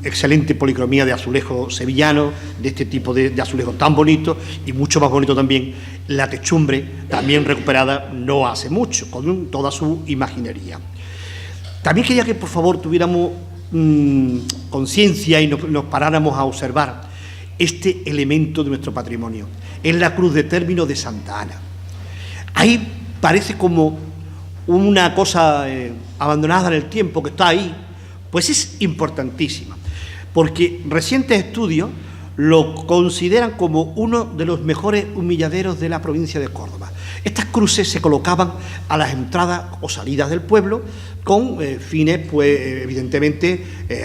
Excelente policromía de azulejo sevillano, de este tipo de azulejo tan bonito, y mucho más bonito también la techumbre, también recuperada no hace mucho, con toda su imaginería. También quería que por favor tuviéramos conciencia y nos paráramos a observar este elemento de nuestro patrimonio. Es la cruz de término de Santa Ana. Ahí parece como una cosa abandonada en el tiempo, que está ahí, pues es importantísima, porque recientes estudios lo consideran como uno de los mejores humilladeros de la provincia de Córdoba. Estas cruces se colocaban a las entradas o salidas del pueblo con fines, pues, evidentemente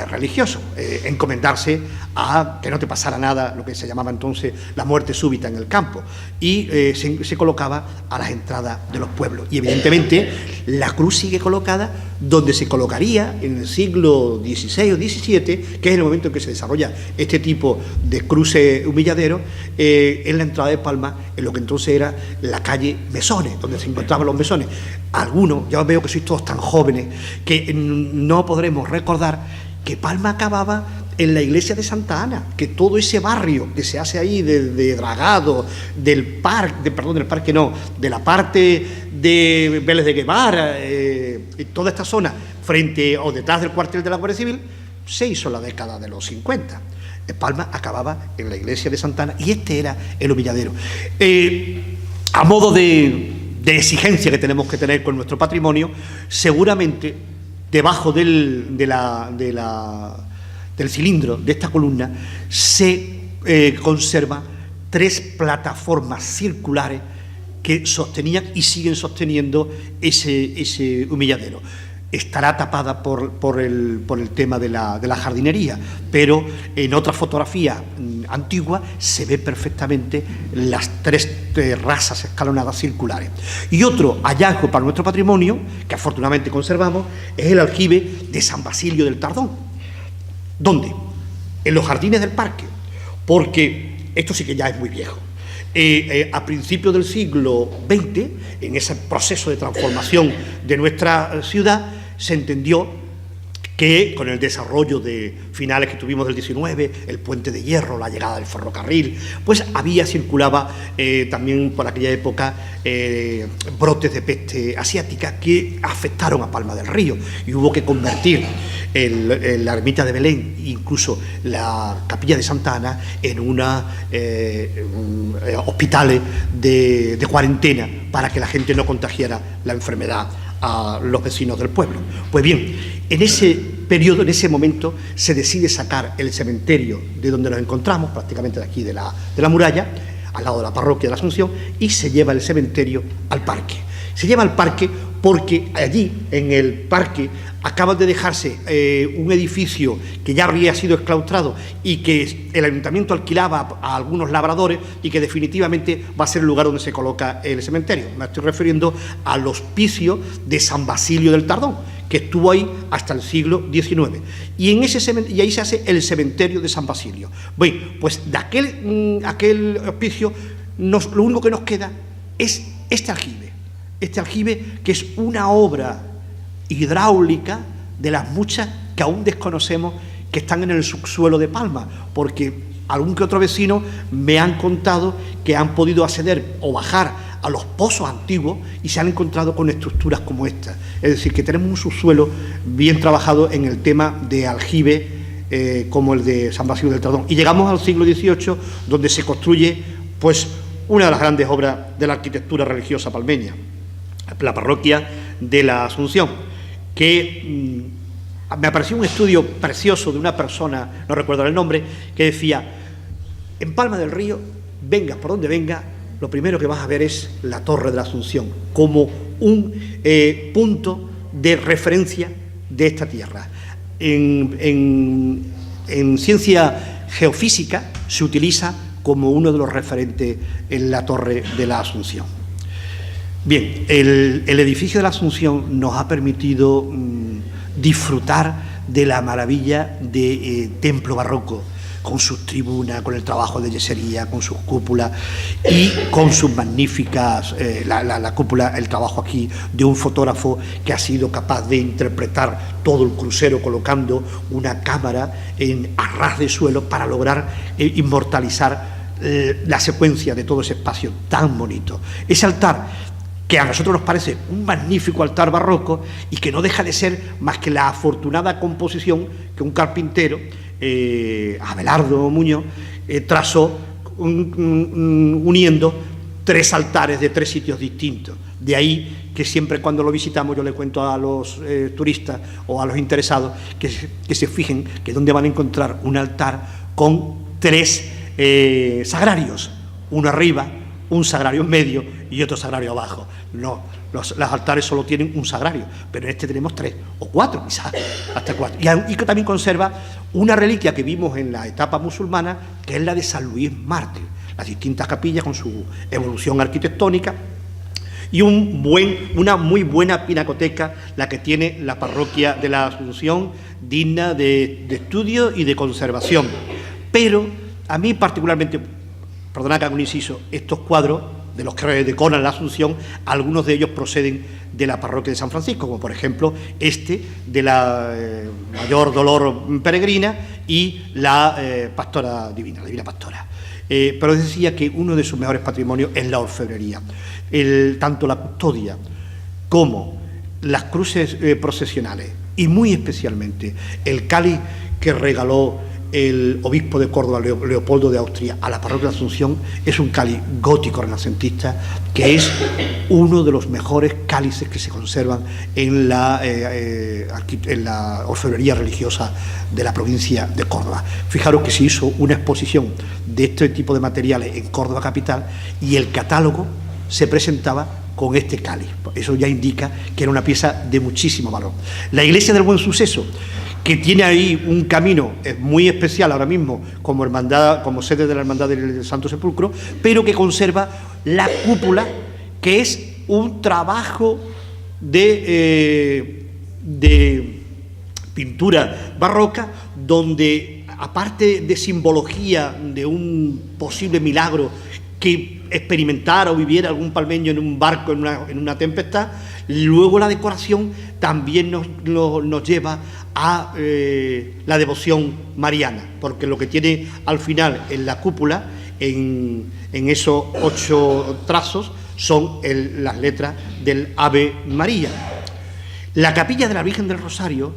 religiosos, encomendarse a que no te pasara nada, lo que se llamaba entonces la muerte súbita en el campo, y se colocaba a las entradas de los pueblos. Y evidentemente la cruz sigue colocada donde se colocaría en el siglo XVI o XVII, que es el momento en que se desarrolla este tipo de cruces humilladeros, en la entrada de Palma, en lo que entonces era la calle Mesones, donde se encontraban los mesones. Algunos, ya veo que sois todos tan jóvenes, que no podremos recordar que Palma acababa en la iglesia de Santa Ana, que todo ese barrio que se hace ahí de Dragado, de la parte de Vélez de Guevara, y toda esta zona, frente o detrás del cuartel de la Guardia Civil, se hizo en la década de los 50. Palma acababa en la iglesia de Santa Ana y este era el humilladero. A modo de exigencia que tenemos que tener con nuestro patrimonio, seguramente debajo del cilindro de esta columna se conserva 3 plataformas circulares que sostenían y siguen sosteniendo ese humilladero. Estará tapada por el tema de la jardinería, pero en otra fotografía antigua se ve perfectamente las 3 terrazas escalonadas circulares. Y otro hallazgo para nuestro patrimonio, que afortunadamente conservamos, es el aljibe de San Basilio del Tardón. ¿Dónde? En los jardines del parque, porque esto sí que ya es muy viejo. A principios del siglo XX, en ese proceso de transformación de nuestra ciudad, se entendió que con el desarrollo de finales que tuvimos del XIX, el puente de hierro, la llegada del ferrocarril, pues circulaba también por aquella época brotes de peste asiática que afectaron a Palma del Río y hubo que convertir la ermita de Belén, incluso la capilla de Santa Ana, en hospitales de cuarentena para que la gente no contagiara la enfermedad a los vecinos del pueblo. Pues bien, en ese periodo, en ese momento, se decide sacar el cementerio de donde nos encontramos, prácticamente de aquí de la muralla, al lado de la parroquia de la Asunción, y se lleva el cementerio al parque. Se lleva al parque porque allí, en el parque, acaban de dejarse un edificio que ya habría sido exclaustrado y que el ayuntamiento alquilaba a algunos labradores y que definitivamente va a ser el lugar donde se coloca el cementerio. Me estoy refiriendo al hospicio de San Basilio del Tardón, que estuvo ahí hasta el siglo XIX. Y ahí se hace el cementerio de San Basilio. Bueno, pues de aquel hospicio, lo único que nos queda es este aljibe, que es una obra hidráulica de las muchas que aún desconocemos que están en el subsuelo de Palma, porque algún que otro vecino me han contado que han podido acceder o bajar a los pozos antiguos y se han encontrado con estructuras como esta. Es decir, que tenemos un subsuelo bien trabajado en el tema de aljibe como el de San Basilio del Tardón. Y llegamos al siglo XVIII, donde se construye pues, una de las grandes obras de la arquitectura religiosa palmeña, la parroquia de la Asunción, que me apareció un estudio precioso de una persona, no recuerdo el nombre, que decía: en Palma del Río, venga por donde venga, lo primero que vas a ver es la Torre de la Asunción, como un punto de referencia de esta tierra. En ciencia geofísica se utiliza como uno de los referentes en la Torre de la Asunción. Bien, el edificio de la Asunción nos ha permitido disfrutar de la maravilla de templo barroco, con sus tribunas, con el trabajo de yesería, con sus cúpulas y con sus magníficas, la cúpula, el trabajo aquí de un fotógrafo que ha sido capaz de interpretar todo el crucero colocando una cámara a ras de suelo para lograr inmortalizar la secuencia de todo ese espacio tan bonito. Ese altar, que a nosotros nos parece un magnífico altar barroco y que no deja de ser más que la afortunada composición que un carpintero, Abelardo Muñoz, trazó uniendo 3 altares de 3 sitios distintos. De ahí que siempre cuando lo visitamos yo le cuento a los turistas o a los interesados que se fijen que donde van a encontrar un altar con 3 sagrarios, uno arriba, un sagrario en medio y otro sagrario abajo. No, los altares solo tienen un sagrario, pero en este tenemos 3 o 4, quizás hasta 4. Y que también conserva una reliquia que vimos en la etapa musulmana, que es la de San Luis Mártir, las distintas capillas con su evolución arquitectónica y una muy buena pinacoteca, la que tiene la parroquia de la Asunción, digna de estudio y de conservación. Pero a mí particularmente, perdonad que haga un inciso, estos cuadros de los que decoran la Asunción, algunos de ellos proceden de la parroquia de San Francisco, como por ejemplo este de la Mayor Dolor Peregrina y la Pastora Divina, la Divina Pastora. Pero decía que uno de sus mejores patrimonios es la orfebrería. Tanto la custodia como las cruces procesionales y muy especialmente el cáliz que regaló el obispo de Córdoba, Leopoldo de Austria, a la parroquia de Asunción, es un cáliz gótico renacentista que es uno de los mejores cálices que se conservan en la orfebrería religiosa de la provincia de Córdoba. Fijaros que se hizo una exposición de este tipo de materiales en Córdoba capital y el catálogo se presentaba con este cáliz. Eso ya indica que era una pieza de muchísimo valor. La iglesia del Buen Suceso, que tiene ahí un camino muy especial ahora mismo como hermandad, como sede de la Hermandad del Santo Sepulcro, pero que conserva la cúpula, que es un trabajo de pintura barroca, donde aparte de simbología de un posible milagro que experimentara o viviera algún palmeño en un barco en una tempestad, luego la decoración también nos lleva a la devoción mariana, porque lo que tiene al final en la cúpula, en esos 8 trazos, son las letras del Ave María. La capilla de la Virgen del Rosario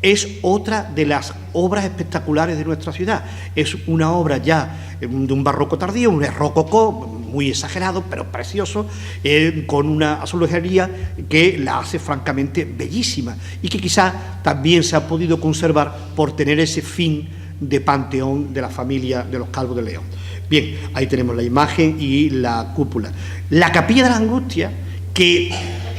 es otra de las obras espectaculares de nuestra ciudad. Es una obra ya de un barroco tardío, un rococó muy exagerado, pero precioso, con una azulejería que la hace francamente bellísima y que quizá también se ha podido conservar por tener ese fin de panteón de la familia de los Calvos de León. Bien, ahí tenemos la imagen y la cúpula. La Capilla de la Angustia, que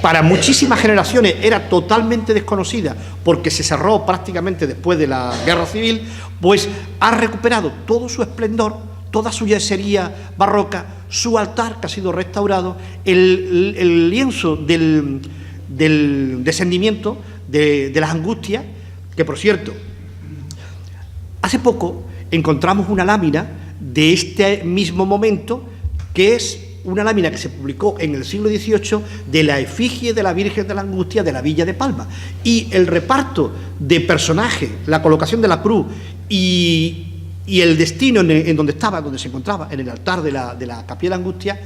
para muchísimas generaciones era totalmente desconocida porque se cerró prácticamente después de la Guerra Civil, pues ha recuperado todo su esplendor, toda su yesería barroca, su altar que ha sido restaurado, el lienzo del descendimiento de las Angustias, que por cierto, hace poco encontramos una lámina de este mismo momento, que es una lámina que se publicó en el siglo XVIII de la efigie de la Virgen de la Angustia de la Villa de Palma. Y el reparto de personajes, la colocación de la cruz y el destino en donde se encontraba, en el altar de la Capilla de la Angustia,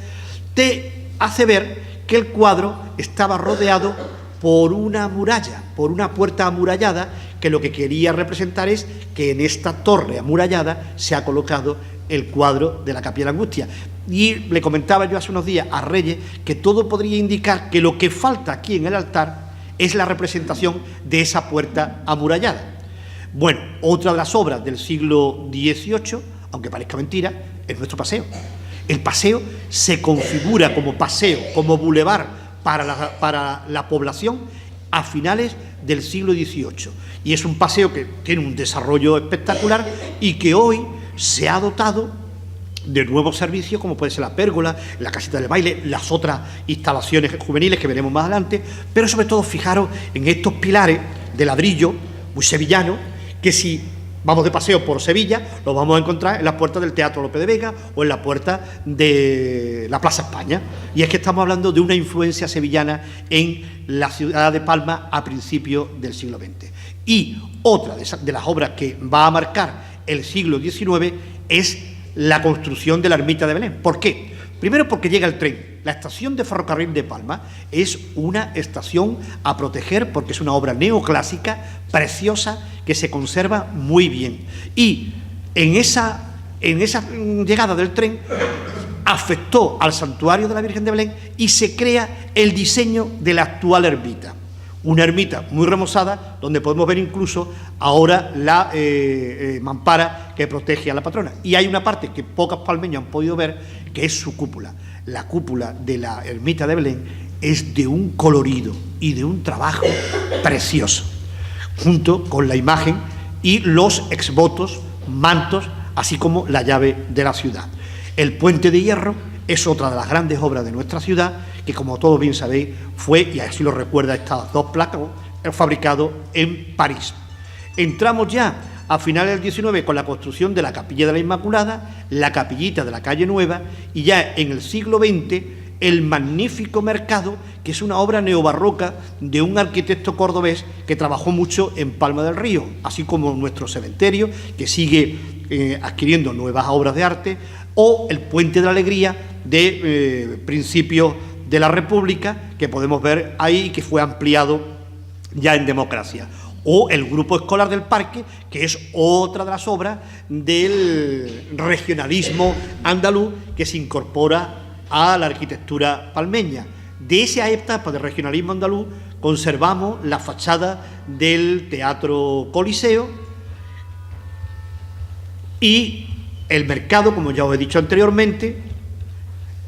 te hace ver que el cuadro estaba rodeado por una muralla, por una puerta amurallada que lo que quería representar es que en esta torre amurallada se ha colocado el cuadro de la Capilla de la Angustia. Y le comentaba yo hace unos días a Reyes que todo podría indicar que lo que falta aquí en el altar es la representación de esa puerta amurallada. Bueno, otra de las obras del siglo XVIII, aunque parezca mentira, es nuestro paseo. El paseo se configura como paseo, como bulevar para la población a finales del siglo XVIII. Y es un paseo que tiene un desarrollo espectacular y que hoy se ha dotado de nuevos servicios, como puede ser la pérgola, la casita del baile, las otras instalaciones juveniles que veremos más adelante, pero sobre todo fijaros en estos pilares de ladrillo muy sevillanos, que si vamos de paseo por Sevilla, los vamos a encontrar en las puertas del Teatro Lope de Vega o en la puerta de la Plaza España. Y es que estamos hablando de una influencia sevillana en la ciudad de Palma a principios del siglo XX. Y otra de las obras que va a marcar el siglo XIX es la construcción de la ermita de Belén. ¿Por qué? Primero porque llega el tren. La estación de ferrocarril de Palma es una estación a proteger porque es una obra neoclásica, preciosa, que se conserva muy bien. Y en esa llegada del tren afectó al santuario de la Virgen de Belén y se crea el diseño de la actual ermita. Una ermita muy remozada, donde podemos ver incluso ahora la mampara que protege a la patrona. Y hay una parte que pocos palmeños han podido ver, que es su cúpula. La cúpula de la ermita de Belén es de un colorido y de un trabajo precioso, junto con la imagen y los exvotos, mantos, así como la llave de la ciudad. El Puente de Hierro es otra de las grandes obras de nuestra ciudad, que como todos bien sabéis, fue, y así lo recuerda estas dos placas, fabricado en París. Entramos ya a finales del XIX con la construcción de la Capilla de la Inmaculada, la capillita de la Calle Nueva, y ya en el siglo XX el magnífico mercado, que es una obra neobarroca de un arquitecto cordobés que trabajó mucho en Palma del Río, así como nuestro cementerio, que sigue adquiriendo nuevas obras de arte, o el Puente de la Alegría de principios de la República, que podemos ver ahí, que fue ampliado ya en democracia. O el Grupo Escolar del Parque, que es otra de las obras del regionalismo andaluz que se incorpora a la arquitectura palmeña. De esa etapa de regionalismo andaluz conservamos la fachada del Teatro Coliseo y el mercado, como ya os he dicho anteriormente.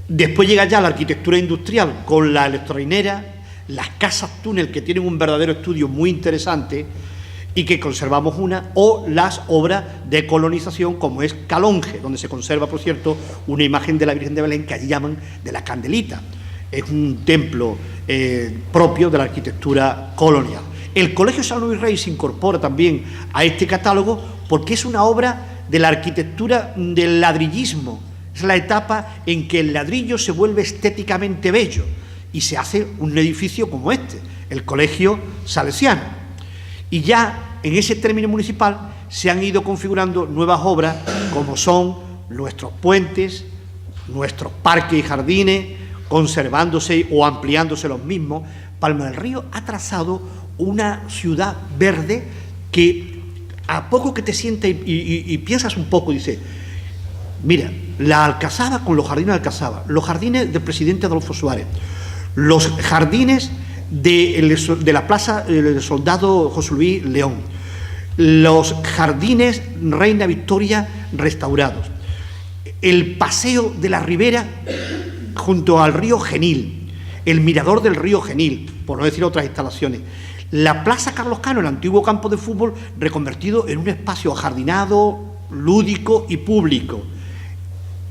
Después llega ya la arquitectura industrial con la electrolinera, las casas túnel, que tienen un verdadero estudio muy interesante y que conservamos una, o las obras de colonización como es Calonge, donde se conserva, por cierto, una imagen de la Virgen de Belén que allí llaman de la Candelita. Es un templo propio de la arquitectura colonial. El Colegio San Luis Rey se incorpora también a este catálogo porque es una obra de la arquitectura del ladrillismo. Es la etapa en que el ladrillo se vuelve estéticamente bello y se hace un edificio como este, el Colegio Salesiano. Y ya en ese término municipal se han ido configurando nuevas obras como son nuestros puentes, nuestros parques y jardines, conservándose o ampliándose los mismos. Palma del Río ha trazado una ciudad verde que a poco que te sientas y piensas un poco, dices, mira, la Alcazaba con los jardines de Alcazaba, los jardines del presidente Adolfo Suárez, los jardines de la plaza del soldado José Luis León, los jardines Reina Victoria restaurados, el paseo de la Ribera junto al río Genil, el mirador del río Genil, por no decir otras instalaciones, la Plaza Carlos Cano, el antiguo campo de fútbol reconvertido en un espacio ajardinado, lúdico y público,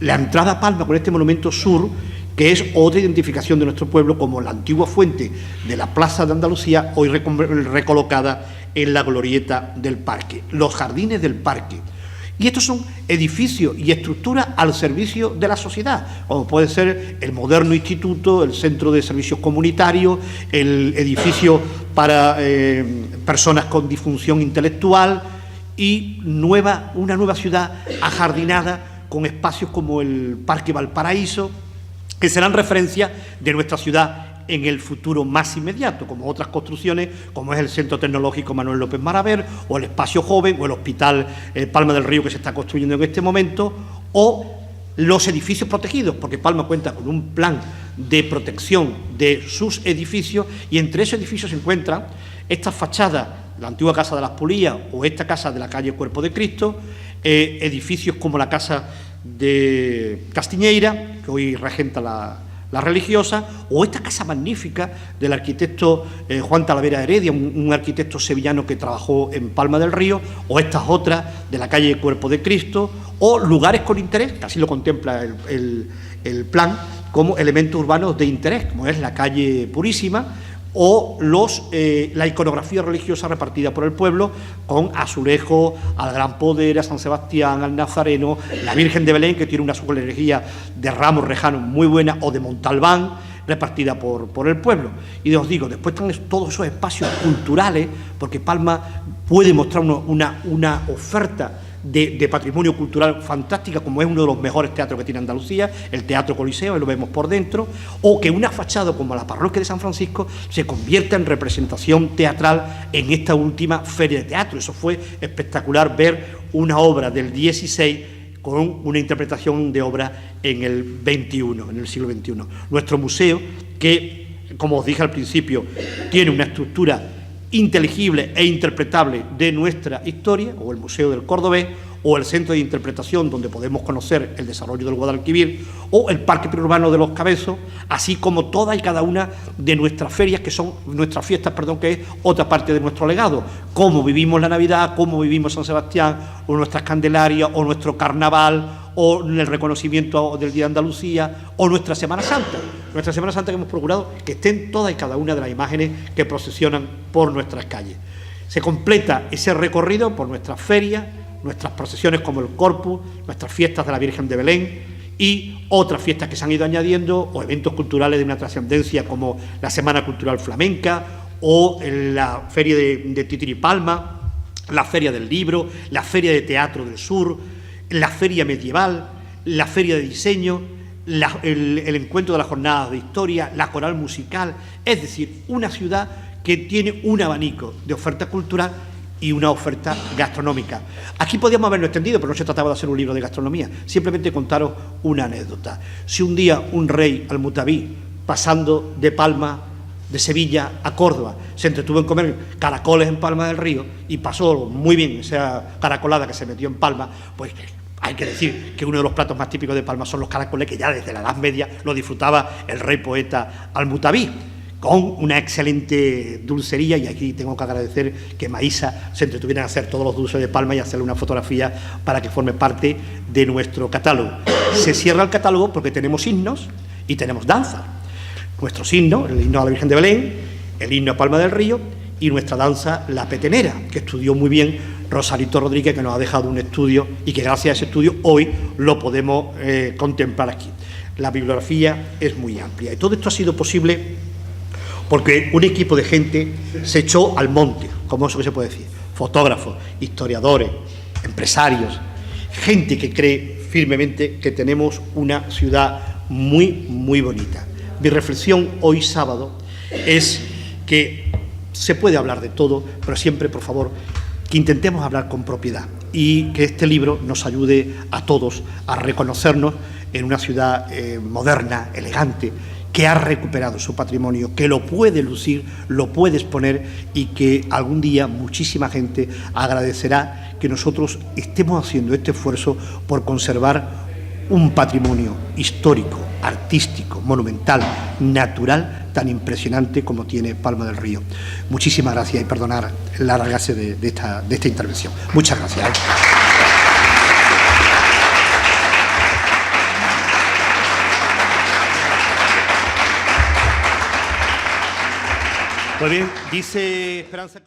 la entrada a Palma con este monumento sur, que es otra identificación de nuestro pueblo como la antigua fuente de la Plaza de Andalucía, hoy recolocada en la glorieta del parque, los jardines del parque. Y estos son edificios y estructuras al servicio de la sociedad, como puede ser el moderno instituto, el centro de servicios comunitarios, el edificio para personas con disfunción intelectual y una nueva ciudad ajardinada con espacios como el Parque Valparaíso, que serán referencia de nuestra ciudad en el futuro más inmediato, como otras construcciones, como es el Centro Tecnológico Manuel López Maraver, o el Espacio Joven, o el Hospital Palma del Río que se está construyendo en este momento, o los edificios protegidos, porque Palma cuenta con un plan de protección de sus edificios, y entre esos edificios se encuentran estas fachadas, la antigua Casa de las Polías o esta casa de la calle Cuerpo de Cristo, edificios como la Casa de Castiñeira, que hoy regenta la religiosa, o esta casa magnífica del arquitecto Juan Talavera Heredia, un arquitecto sevillano que trabajó en Palma del Río, o estas otras de la calle Cuerpo de Cristo, o lugares con interés, que así lo contempla el plan, como elementos urbanos de interés, como es la calle Purísima, o la iconografía religiosa repartida por el pueblo, con azulejos al Gran Poder, a San Sebastián, al Nazareno, la Virgen de Belén, que tiene una subgalería de ramos rejanos muy buena, o de Montalbán, repartida por el pueblo. Y os digo, después están todos esos espacios culturales, porque Palma puede mostrar una oferta de patrimonio cultural fantástica, como es uno de los mejores teatros que tiene Andalucía, el Teatro Coliseo, y lo vemos por dentro, o que una fachada como la parroquia de San Francisco se convierta en representación teatral en esta última feria de teatro. Eso fue espectacular, ver una obra del 16 con una interpretación de obra en el XXI, en el siglo XXI. Nuestro museo, que, como os dije al principio, tiene una estructura inteligible e interpretable de nuestra historia, o el Museo del Cordobés, o el Centro de Interpretación, donde podemos conocer el desarrollo del Guadalquivir, o el Parque Preurbano de los Cabezos, así como todas y cada una de nuestras ferias, que son nuestras fiestas, que es otra parte de nuestro legado, cómo vivimos la Navidad, cómo vivimos San Sebastián, o nuestras Candelarias, o nuestro Carnaval, o el reconocimiento del Día de Andalucía, o nuestra Semana Santa. Nuestra Semana Santa, que hemos procurado que estén todas y cada una de las imágenes que procesionan por nuestras calles. Se completa ese recorrido por nuestras ferias, nuestras procesiones como el Corpus, nuestras fiestas de la Virgen de Belén y otras fiestas que se han ido añadiendo, o eventos culturales de una trascendencia como la Semana Cultural Flamenca, o la Feria de Titiripalma, la Feria del Libro, la Feria de Teatro del Sur, la Feria Medieval, la Feria de Diseño, el encuentro de las jornadas de historia, la coral musical, es decir, una ciudad que tiene un abanico de oferta cultural y una oferta gastronómica. Aquí podíamos haberlo extendido, pero no se trataba de hacer un libro de gastronomía, simplemente contaros una anécdota. Si un día un rey almutaví, pasando de Palma, de Sevilla a Córdoba, se entretuvo en comer caracoles en Palma del Río y pasó muy bien esa caracolada que se metió en Palma, pues hay que decir que uno de los platos más típicos de Palma son los caracoles, que ya desde la Edad Media lo disfrutaba el rey poeta almutaví, con una excelente dulcería, y aquí tengo que agradecer que Maísa se entretuviera en hacer todos los dulces de Palma y hacerle una fotografía para que forme parte de nuestro catálogo. Se cierra el catálogo porque tenemos himnos y tenemos danza. Nuestros himnos, el himno a la Virgen de Belén, el himno a Palma del Río y nuestra danza, la petenera, que estudió muy bien Rosalito Rodríguez, que nos ha dejado un estudio y que gracias a ese estudio hoy lo podemos contemplar aquí. La bibliografía es muy amplia y todo esto ha sido posible porque un equipo de gente se echó al monte, como eso que se puede decir, fotógrafos, historiadores, empresarios, gente que cree firmemente que tenemos una ciudad muy, muy bonita. Mi reflexión hoy sábado es que se puede hablar de todo, pero siempre, por favor, que intentemos hablar con propiedad y que este libro nos ayude a todos a reconocernos en una ciudad moderna, elegante, que ha recuperado su patrimonio, que lo puede lucir, lo puede exponer y que algún día muchísima gente agradecerá que nosotros estemos haciendo este esfuerzo por conservar un patrimonio histórico, artístico, monumental, natural, tan impresionante como tiene Palma del Río. Muchísimas gracias y perdonar el alargarse de esta intervención. Muchas gracias. Pues bien, dice Esperanza...